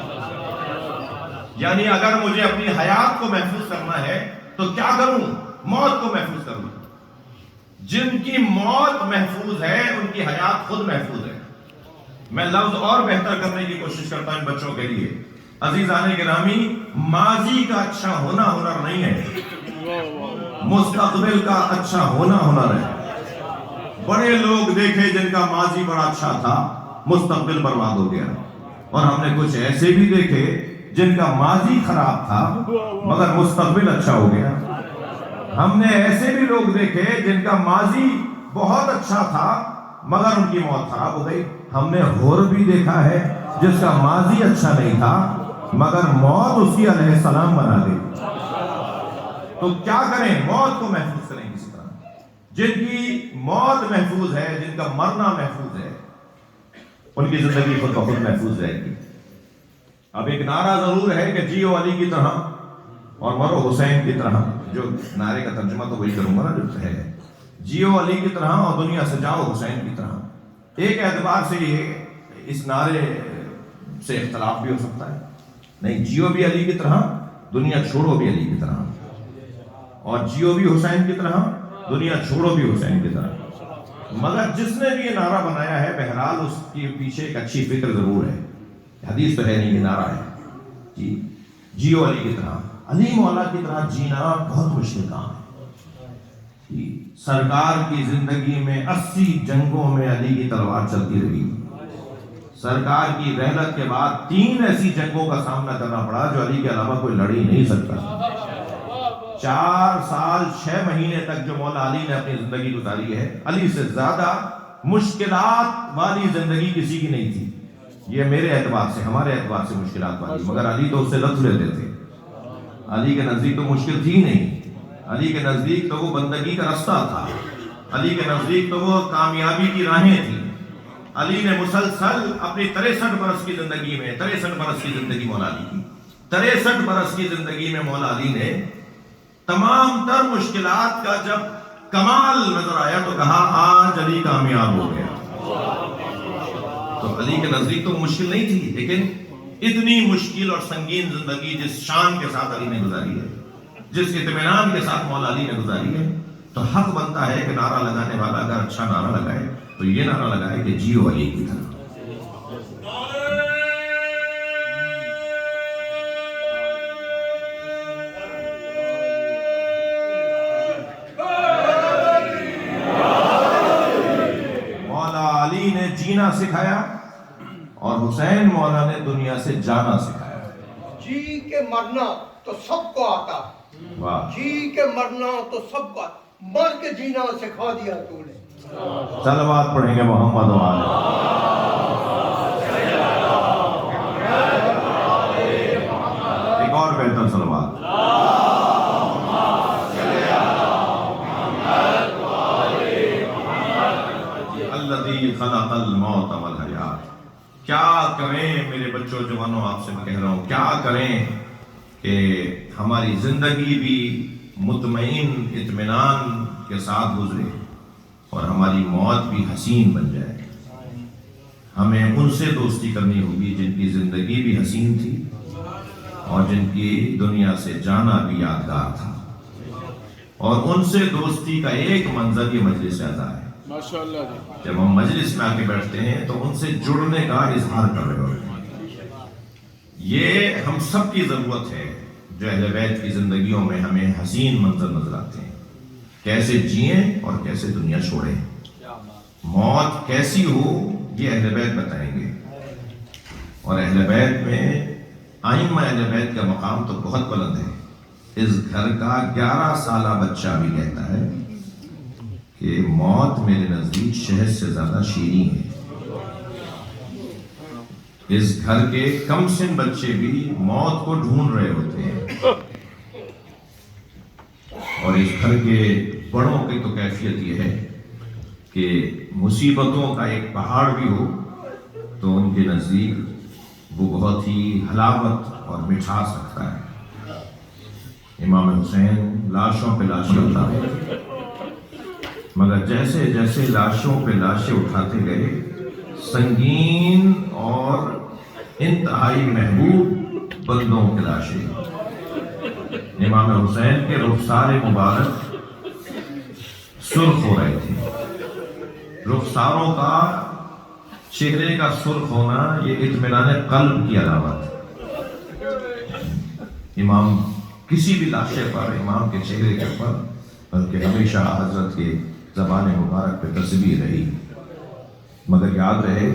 یعنی اگر مجھے اپنی حیات کو محفوظ کرنا ہے تو کیا کروں؟ موت کو محفوظ کروں. جن کی موت محفوظ ہے ان کی حیات خود محفوظ ہے. میں لفظ اور بہتر کرنے کی کوشش کرتا ہوں ان بچوں کے لیے. عزیزان گرامی, ماضی کا اچھا ہونا ہنر نہیں ہے, مستقبل کا اچھا ہونا ہنر ہے. بڑے لوگ دیکھے جن کا ماضی بڑا اچھا تھا, مستقبل برباد ہو گیا. اور ہم نے کچھ ایسے بھی دیکھے جن کا ماضی خراب تھا مگر مستقبل اچھا ہو گیا. ہم نے ایسے بھی لوگ دیکھے جن کا ماضی بہت اچھا تھا مگر ان کی موت خراب ہو گئی. ہم نے اور بھی دیکھا ہے جس کا ماضی اچھا نہیں تھا مگر موت اس کی علیہ السلام بنا دی. تو کیا کریں؟ موت کو محفوظ کریں کسی طرح. جن کی موت محفوظ ہے, جن کا مرنا محفوظ ہے, ان کی زندگی خود بخود محفوظ رہے گی. اب ایک نعرہ ضرور ہے کہ جیو علی کی طرح اور مرو حسین کی طرح. جو نعرے کا ترجمہ تو وہی کروں گا نا جو ہے, جیو علی کی طرح اور دنیا سے جاؤ حسین کی طرح. ایک اعتبار سے یہ اس نعرے سے اختلاف بھی ہو سکتا ہے. نہیں, جیو بھی علی کی طرح, دنیا چھوڑو بھی علی کی طرح, اور جیو بھی حسین کی طرح, دنیا چھوڑو بھی حسین کی طرح. مگر جس نے بھی یہ نعرہ بنایا ہے بہرحال اس کے پیچھے ایک اچھی فکر ضرور ہے. حدیث تو ہے نہیں, یہ نعرہ ہے جی جیو علی کی طرح. علی مولا کی طرح جینا بہت مشکل کام ہے. سرکار کی زندگی میں 80 جنگوں میں علی کی تلوار چلتی رہی. سرکار کی رحلت کے بعد 3 ایسی جنگوں کا سامنا کرنا پڑا جو علی کے علاوہ کوئی لڑ ہی نہیں سکتا. 4 سال 6 مہینے تک جو مولا علی نے اپنی زندگی گزاری ہے, علی سے زیادہ مشکلات والی زندگی کسی کی نہیں تھی. یہ میرے اعتبار سے, ہمارے اعتبار سے مشکلات والی, مگر علی تو اس سے لطف لیتے تھے. علی کے نزدیک تو مشکل تھی نہیں. علی کے نزدیک تو وہ بندگی کا راستہ تھا. علی کے نزدیک تو وہ کامیابی کی راہیں تھیں. علی نے مسلسل اپنی 63 برس کی زندگی میں 63 برس کی زندگی مولا علی کی 63 برس کی زندگی میں مولا علی نے تمام تر مشکلات کا جب کمال نظر آیا تو کہا آج علی کامیاب ہو گیا. تو علی کے نزدیک تو مشکل نہیں تھی، لیکن اتنی مشکل اور سنگین زندگی جس شان کے ساتھ علی نے گزاری ہے، جس اطمینان کے ساتھ مولا علی نے گزاری ہے، تو حق بنتا ہے کہ نعرہ لگانے والا اگر اچھا نعرہ لگائے تو یہ نعرہ لگائے کہ جیو علی کی طرح. مولا علی نے جینا سکھایا اور حسین مولا نے دنیا سے جانا سکھایا. جی کے مرنا تو سب کو آتا، واہ، جی کے مرنا تو سب کو آتا، مر کے جینا سکھا دیا تو نے. صلوات پڑھیں گے محمد و آلہ. ایک اور بہتر صلوات. الذی خلق الموت والحیات. کیا کریں میرے بچوں جوانوں، آپ سے میں کہہ رہا ہوں، کیا کریں کہ ہماری زندگی بھی مطمئن اطمینان کے ساتھ گزرے اور ہماری موت بھی حسین بن جائے. ہمیں ان سے دوستی کرنی ہوگی جن کی زندگی بھی حسین تھی اور جن کی دنیا سے جانا بھی یادگار تھا. اور ان سے دوستی کا ایک منظر یہ مجلس اعزا ہے. جب ہم مجلس میں آ کے بیٹھتے ہیں تو ان سے جڑنے کا اظہار کر رہے ہوتے ہیں. یہ ہم سب کی ضرورت ہے جو اہل بیت کی زندگیوں میں ہمیں حسین منظر نظر آتے ہیں. کیسے جئیں اور کیسے دنیا چھوڑیں، موت کیسی ہو یہ اہل بیت بتائیں گے. اور اہل بیت میں ائمہ اہل بیت کا مقام تو بہت بلند ہے. اس گھر کا 11 سالہ بچہ بھی کہتا ہے کہ موت میرے نزدیک شہد سے زیادہ شیریں ہے. اس گھر کے کم سن بچے بھی موت کو ڈھونڈ رہے ہوتے ہیں. اور اس گھر کے بڑوں کی تو کیفیت یہ ہے کہ مصیبتوں کا ایک پہاڑ بھی ہو تو ان کے نزدیک وہ بہت ہی حلاوت اور مٹھاس رکھتا ہے. امام حسین لاشوں پہ لاشیں اٹھاتے، مگر جیسے جیسے لاشوں پہ لاشیں اٹھاتے گئے سنگین اور انتہائی محبوب بندوں کی لاشیں. امام حسین کے رخسار مبارک سرخ ہو رہے تھے. رخساروں کا، چہرے کا سرخ ہونا یہ اطمینان قلب کی علامت ہے. امام کسی بھی لاشے پر، امام کے چہرے کے اوپر، بلکہ ہمیشہ حضرت کے زبان مبارک پہ تصویر رہی. مگر یاد رہے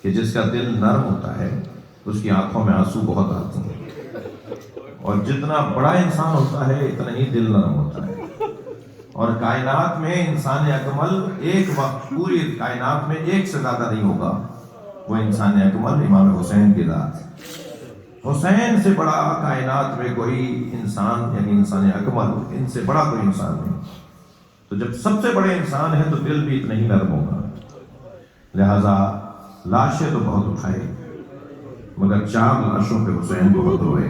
کہ جس کا دل نرم ہوتا ہے اس کی آنکھوں میں آنسو بہت آتے ہیں، اور جتنا بڑا انسان ہوتا ہے اتنا ہی دل نرم ہوتا ہے. اور کائنات میں انسان اکمل ایک وقت پوری کائنات میں ایک سے زیادہ نہیں ہوگا، وہ انسان اکمل امام حسین کی ذات ہے. حسین سے بڑا کائنات میں کوئی انسان، یعنی انسان اکمل، ان سے بڑا کوئی انسان نہیں. تو جب سب سے بڑے انسان ہیں تو دل بھی اتنا ہی نرم ہوگا. لہذا لاشیں تو بہت اٹھائے مگر 4 لاشوں پہ حسین بہت روئے.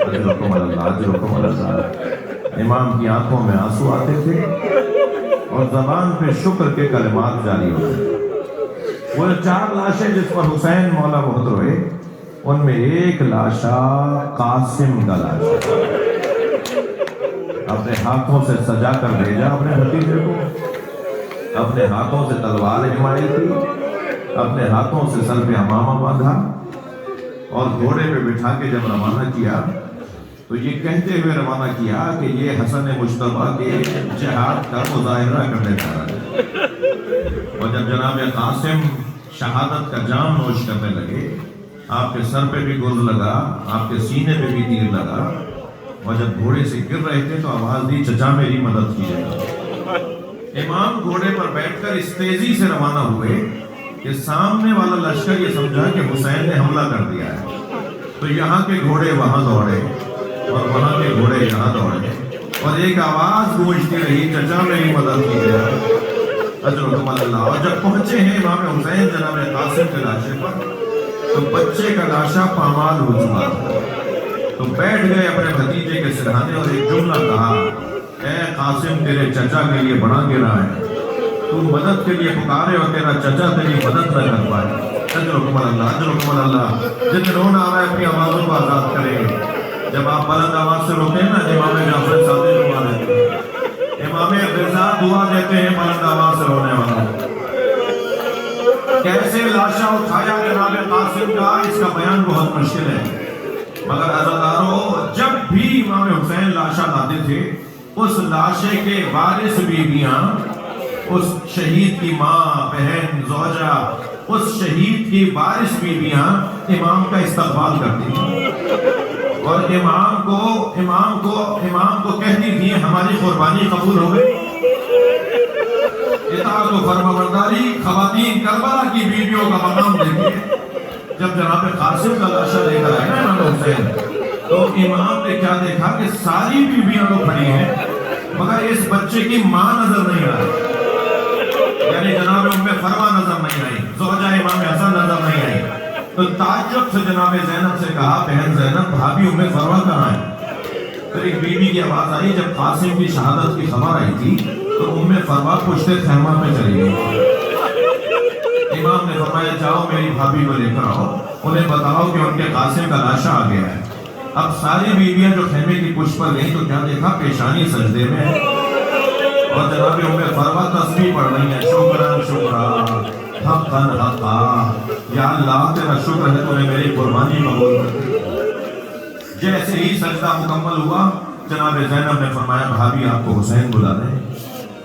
اجرکم اللہ، اجرکم اللہ. امام کی آنکھوں میں آنسو آتے تھے اور زبان پہ شکر کے کلمات جاری ہوتے. وہ 4 لاشیں جس پر حسین مولا بہت روئے، ان میں ایک لاشا قاسم کا لاشا اپنے ہاتھوں سے سجا کر بھیجا اپنے بھتیجے کو. اپنے ہاتھوں سے تلوار حمایل کی، اپنے ہاتھوں سے سر پہ امامہ باندھا اور گھوڑے پہ بٹھا کے جب روانہ کیا تو یہ کہتے ہوئے روانہ کیا کہ یہ حسن مجتبیٰ کے جہاد کا مظاہرہ کرنے جا رہا ہے. اور جب جناب قاسم شہادت کا جام نوش کرنے لگے، آپ کے سر پہ بھی گرز لگا، آپ کے سینے پہ بھی تیر لگا، اور جب گھوڑے سے گر رہے تھے تو آواز دی چچا میری مدد کیجیے. امام گھوڑے پر بیٹھ کر اس تیزی سے روانہ ہوئے کہ سامنے والا لشکر یہ سمجھا کہ حسین نے حملہ کر دیا ہے. تو یہاں کے گھوڑے وہاں دوڑے اور وہاں کے گھوڑے یہاں دوڑے، اور ایک آواز گونجتی رہی چچا میری مدد کیجیے. اجرکم اللہ. اور جب پہنچے ہیں امام حسین جناب قاسم کے لاشے پر تو بچے کا لاشا پامال ہو چکا تھا. تو بیٹھ گئے اپنے بھتیجے کے سرہانے اور ایک جملہ کہا, اے قاسم تیرے چچا کے لیے بڑا گرا ہے, تو مدد کے لیے پکارے اور تیرا چچا تیری مدد نہ کر پائے. اجرکم اللہ, اجرکم اللہ. جتنے نہ آئے اپنی آوازوں کو آزاد کریں. جب آپ بلند آواز سے روکیں نا, امام جعفر صادق دعا دیتے ہیں, امام رضا دعا دیتے ہیں بلند آواز سے رونے والا. کیسے لاشا اٹھایا جناب قاسم کا, اس کا بیان بہت مشکل ہے, مگر عزادارو جب بھی امام حسین لاشا لاتے تھے اس لاشے کے وارث بیویاں, اس شہید کی ماں, بہن, زوجہ, اس شہید کی وارث بیویاں امام کا استقبال کرتی تھیں اور امام کو کہتی تھی ہماری قربانی قبول ہو گئی. اطاعت و فرمانبرداری خواتین کربلا کی بیویوں کا مقام دیکھیے. جب جناب قاسم کا لاشا لے کر آئے نا امام حسین تو امام نے کیا دیکھا کہ ساری بیویاں تو کھڑی ہیں مگر اس بچے کی ماں نظر نہیں آئی. یعنی جناب ام فروا نظر نہیں آئی, زوجہ امام حسن نظر نہیں آئی. تو تعجب سے جناب زینب سے کہا, بہن زینب بھابی ام فروا کہاں ہے؟ پھر ایک بیوی کی آواز آئی, جب قاسم کی شہادت کی خبر آئی تھی تو ام فروا پشتے خیمہ میں چلی گئی. امام نے فرمایا جاؤ میری بھابی کو لے کر آؤ, انہیں بتاؤ کہ ان کے قاسم کا لاشا آ گیا ہے. اب ساری بیویاں جو خیمے کی پشت پر گئیں تو کیا دیکھا, پیشانی سجدے میں ہے اور جناب ام فروا تسبیح پڑھ رہی ہیں, شکران شکرا حقاً حقا, یا اللہ تیرا شکر ہے تو نے میری قربانی قبول کر دی. جیسے ہی سجدہ مکمل ہوا جناب زینب نے فرمایا بھابی آپ کو حسین بلا دیں.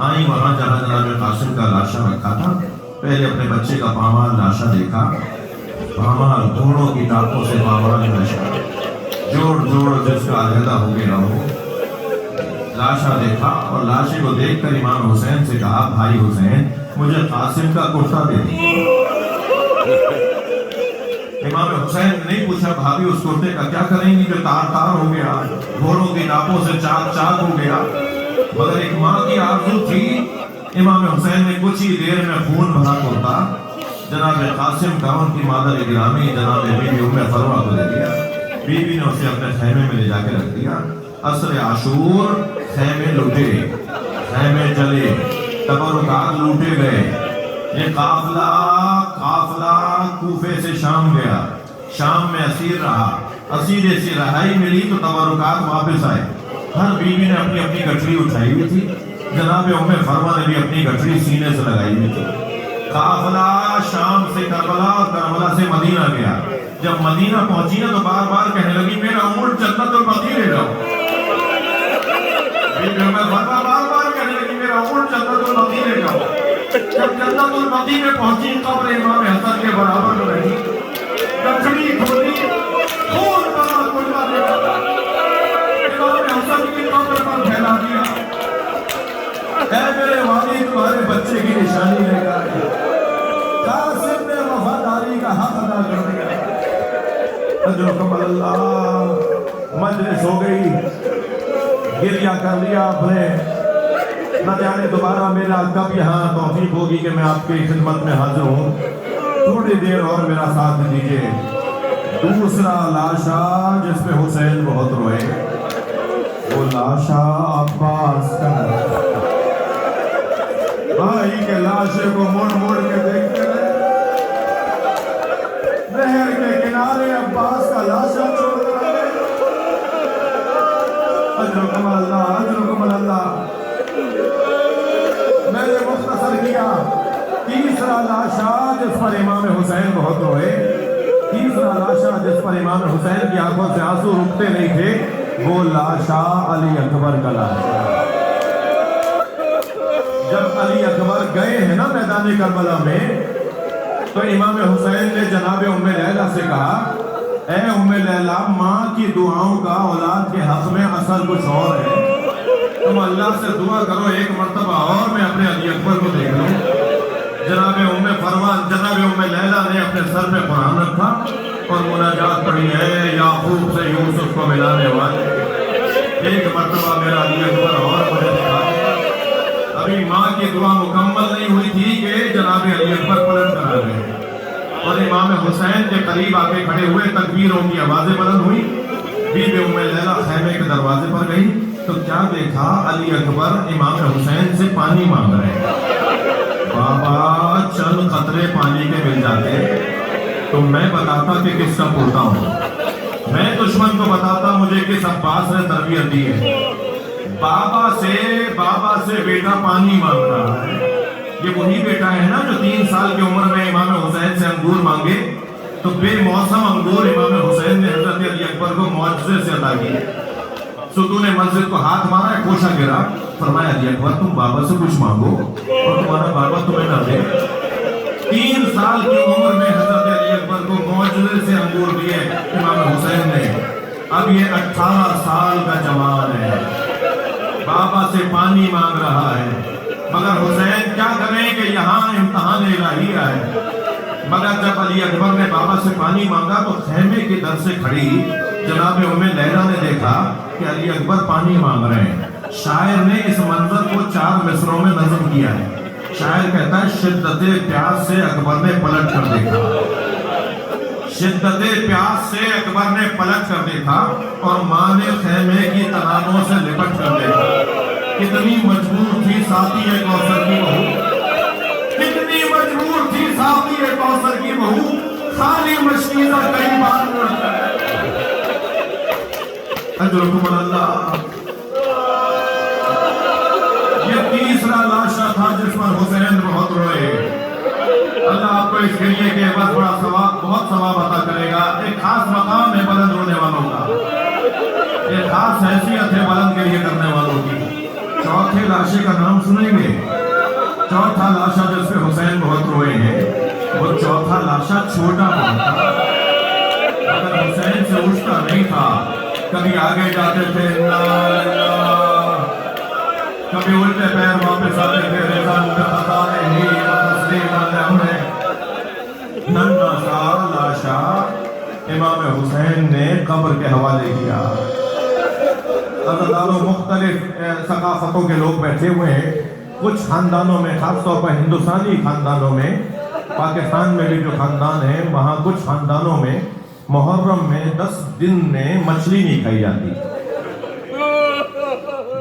آئی وہاں جہاں جناب قاسم کا لاشا رکھا تھا, پہلے اپنے بچے کا پامال لاشا دیکھا, پامال گھوڑوں کی ٹانپوں سے پامال لاشا, جوڑ جوڑ جس کا علیحدہ ہو گیا ہو. لاشا دیکھا اور لاشے کو دیکھ کر امام حسین سے کہا, بھائی حسین مجھے قاسم کا کرتا دے دی. امام حسین نے نہیں پوچھا بھابی اس کرتے کا کیا کریں گی جو تار تار ہو گیا, گھوڑوں کی ٹانپوں سے چاک چاک ہو گیا, مگر ایک ماں کی آرزو تھی. امام حسین نے کچھ ہی دیر میں خون بھرا کرتا جناب قاسم کا ان کی مادر گرامی جناب بیوی ام فروا کو دے دیا. بیوی نے اسے اپنے خیمے میں لے جا کے رکھ دیا. عصر عاشور خیمے لوٹے, خیمے جلے, تبرکات لوٹے گئے. یہ قافلہ کوفے سے شام گیا, شام میں اسیر رہا, اسیرے سے رہائی ملی تو تبرکات واپس آئے. ہر بیوی نے اپنی اپنی گٹھڑی اٹھائی ہوئی تھی, جناب ام فروا نے بھی اپنی گٹھڑی سینے سے لگائی ہوئی تھی. قافلہ شام سے کربلا اور کربلا سے مدینہ گیا. جب مدینہ پہنچی نا تو بار بار کہنے لگی میرا اونٹ جنت البقیع لے جاؤ. بار بار کہنے لگی میرا اونٹ جنت البقیع لے جاؤ. جب جنت البقیع میں پہنچی قبر امام حسن کے برابر میں رہی, گٹھڑی کھولی, خون بنا کھلا دیا, امام حسن کی قبر پر پھیلا دیا. اے میرے والد تمہارے بچے کی نشانی لے کر آئے. قاسم نے وفاداری کا حق ادا کر دیا. اجرکم اللہ. مجلس ہو گئی, گریہ کر لیا آپ نے, نہ جانے دوبارہ میرا کب یہاں توفیق ہوگی کہ میں آپ کی خدمت میں حاضر ہوں. تھوڑی دیر اور میرا ساتھ دیجیے. دوسرا لاشا جس پہ حسین بہت روئے, وہ لاشا عباس کا. بھائی کے لاشے کو مڑ مڑ کے دیکھتے رہے, نہر کے کنارے عباس کا لاشا چھوڑ رہے. اجرکم اللہ, اجرکم اللہ. میں نے مختصر کیا. تیسرا لاشا جس پر امام حسین بہت روئے, تیسرا لاشا جس پر امام حسین کی آنکھوں سے آنسو رکتے نہیں تھے, وہ لاشا علی اکبر کا لاشا. جب علی اکبر گئے ہیں نا میدان کربلا میں تو امام حسین نے جناب ام لیلہ سے کہا, اے ام لیلہ ماں کی دعاؤں کا اولاد کے حق میں اثر کچھ اور ہے, تم اللہ سے دعا کرو ایک مرتبہ اور میں اپنے علی اکبر کو دیکھ لوں. جناب ام فرما, جناب ام لیلہ نے اپنے سر پہ قرآن رکھا اور مناجات پڑھی, ہے یعقوب سے یوسف کو ملانے والے, ایک مرتبہ میرا علی اکبر اور مجھے دکھا دیا. ابھی ماں کی دعا مکمل نہیں ہوئی تھی کہ جناب علی اکبر پلٹ کر آ گئے اور امام حسین کے قریب آ کے کھڑے ہوئے، تکبیروں کی آوازیں بلند ہوئی، بی بی ام لیلہ خیمے کے دروازے پر گئی تو کیا دیکھا؟ علی اکبر امام حسین سے پانی مانگ رہے ہیں۔ بابا چند قطرے پانی کے مل جاتے تو میں بتاتا کہ کس کا پوتا ہوں، میں دشمن کو بتاتا مجھے کس عباس نے تربیت دی ہے۔ بابا سے بیٹا پانی مانگ رہا ہے۔ یہ وہی بیٹا ہے نا جو 3 سال کی عمر میں امام حسین سے انگور مانگے تو بے موسم انگور امام حسین نے حضرت علی اکبر کو معجزے سے عطا کیے۔ ستون مسجد کو ہاتھ مارا، کوشا گرا، فرمایا علی اکبر تم بابا سے کچھ مانگو اور تمہارا بابا تمہیں نہ دے۔ 3 سال کی عمر میں حضرت علی اکبر کو معجزے سے انگور دیے امام حسین نے۔ اب یہ 18 سال کا جوان ہے، بابا سے پانی مانگ رہا ہے، مگر حسین کیا کریں کہ یہاں امتحان الہی ہے۔ مگر جب علی اکبر نے بابا سے پانی مانگا تو خیمے کے در سے کھڑی جناب ام لیلہ نے دیکھا کہ علی اکبر پانی مانگ رہے ہیں۔ شاعر نے اس منظر کو 4 مصروں میں نظم کیا ہے۔ شاعر کہتا ہے شدت پیاس سے اکبر نے پلٹ کر دیکھا، شدت پیاس سے اکبر نے پلٹ کر دیکھا اور ماں نے خیمے کی تنابوں سے لپٹ کر دیکھا۔ کتنی مجبور تھی ساقی کوثر کی بہو، کتنی مجبور تھی ساقی کوثر کی بہو، خالی مشکیزہ کئی بار اجرکم اللہ۔ یہ تیسرا لاشا تھا جس پر حسین بہت روئے۔ اللہ آپ کو اس گریے کے عوض بڑا ثواب، بہت ثواب عطا کرے گا۔ ایک خاص مقام ہے بلند رونے والوں کا، ایک خاص حیثیت ہے بلند گریے کرنے والوں کی۔ چوتھے لاشے کا نام سنیں گے؟ چوتھا لاشا جس پہ حسین بہت روئے ہیں، وہ چوتھا لاشا چھوٹا بہت تھا، اگر حسین سے اٹھتا نہیں تھا۔ کبھی آگے جاتے تھے کبھی الٹے پیر واپس آتے تھے، رضا ننھا سا لاشا امام حسین نے قبر کے حوالے کیا۔ عزیزانو، مختلف ثقافتوں کے لوگ بیٹھے ہوئے ہیں۔ کچھ خاندانوں میں، خاص طور پر ہندوستانی خاندانوں میں، پاکستان میں بھی جو خاندان ہیں وہاں کچھ خاندانوں میں محرم میں 10 دن میں مچھلی نہیں کھائی جاتی۔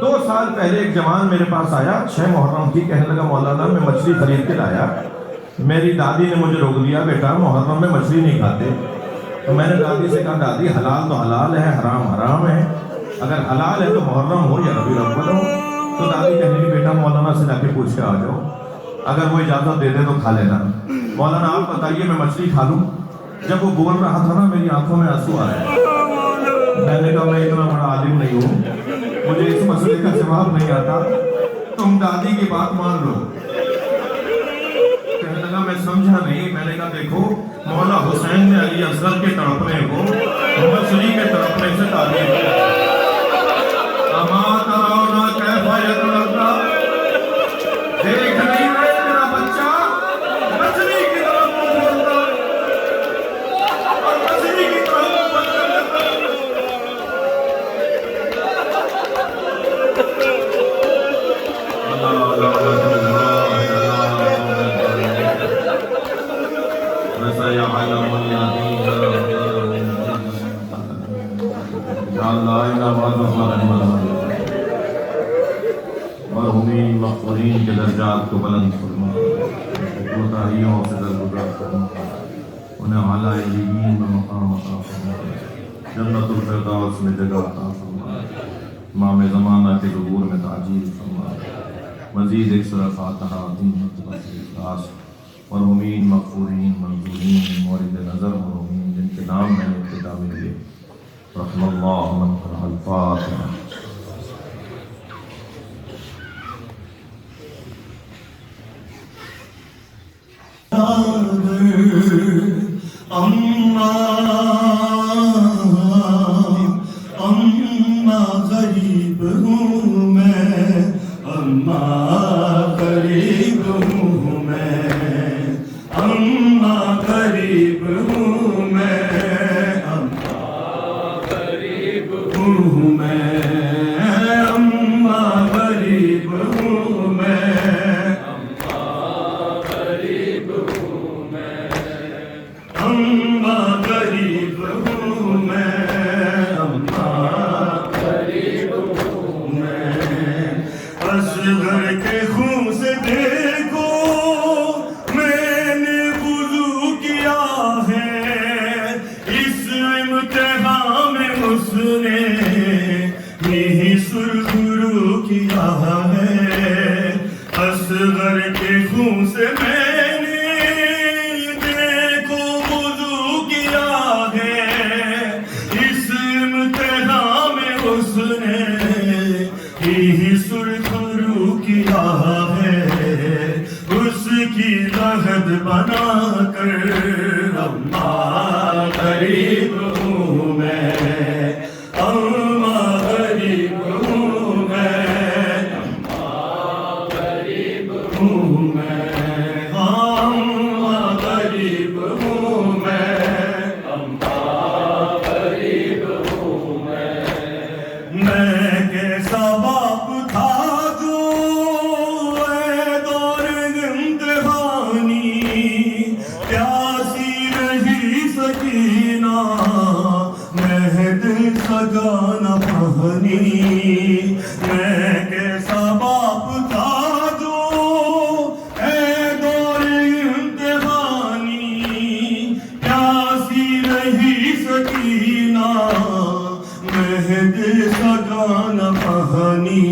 2 سال پہلے ایک جوان میرے پاس آیا، 6 محرم کی، کہنے لگا مولانا میں مچھلی خرید کے لایا، میری دادی نے مجھے روک دیا، بیٹا محرم میں مچھلی نہیں کھاتے۔ تو میں نے دادی سے کہا دادی حلال تو حلال ہے، حرام حرام ہے، اگر حلال ہے تو محرم ہو یا ربیع الاول ہو۔ تو دادی کہنے لگی بیٹا مولانا سے جا کے پوچھ کے آ جاؤ، اگر وہ اجازت دے دے تو کھا لینا۔ مولانا آپ بتائیے میں مچھلی کھا لوں؟ جب وہ بول رہا تھا نا میری آنکھوں میں آنسو آ رہے ہیں۔ میں نے کہا میں اتنا بڑا عالم نہیں ہوں، مجھے اس مسئلے کا جواب نہیں آتا، تم دادی کی بات مان لو۔ کہنے لگا میں سمجھا نہیں۔ میں نے کہا دیکھو مولا حسین نے علی اصغر کے تڑپنے کو مچھلی کے تڑپنے سے تعبیر کیا۔ اما ترون کیف یتلقا، دیکھ نہیں رہے میرا بچہ مچھلی کی طرف منہ کھولتا ہے اور مچھلی کی طرف منہ بند کر لیتا ہے۔ مرحومین مغفورین کے درجات کو بلند فرما، کوتاہیوں سے درگزر فرما، انہیں اعلیٰ علیین میں مقام عطا فرما، جنت الفردوس میں جگہ عطا فرما، امام زمانہ کے ظہور میں تعجیل فرما۔ مزید ایک سورہ فاتحہ، 3 مرتبہ اخلاص، مرحومین مغفورین منظورین مورد نظر مرحومین جن کے نام میں نے ابتدا میں لیے، رحم اللہ من قرأ الفاتحہ۔ اماں غریب ہوں میں، اماں غریب ہوں میں، اماں غریب ہوں میں، اماں غریب ہوں میں، اماں غریب ہوں میں۔ غریب ہوں میں، اما غریب ہوں میں، اما غریب ہوں میں، اما غریب ہوں میں، اما غریب ہوں میں کیسا باپ تھا جو اے دور امتحانی پیاسی رہی سکینہ مہد سگا نہ پہنی، میں کیسا باپ تھا جو اے دور امتحانی پیاسی رہی سکینہ مہد سگا نہ پہنی،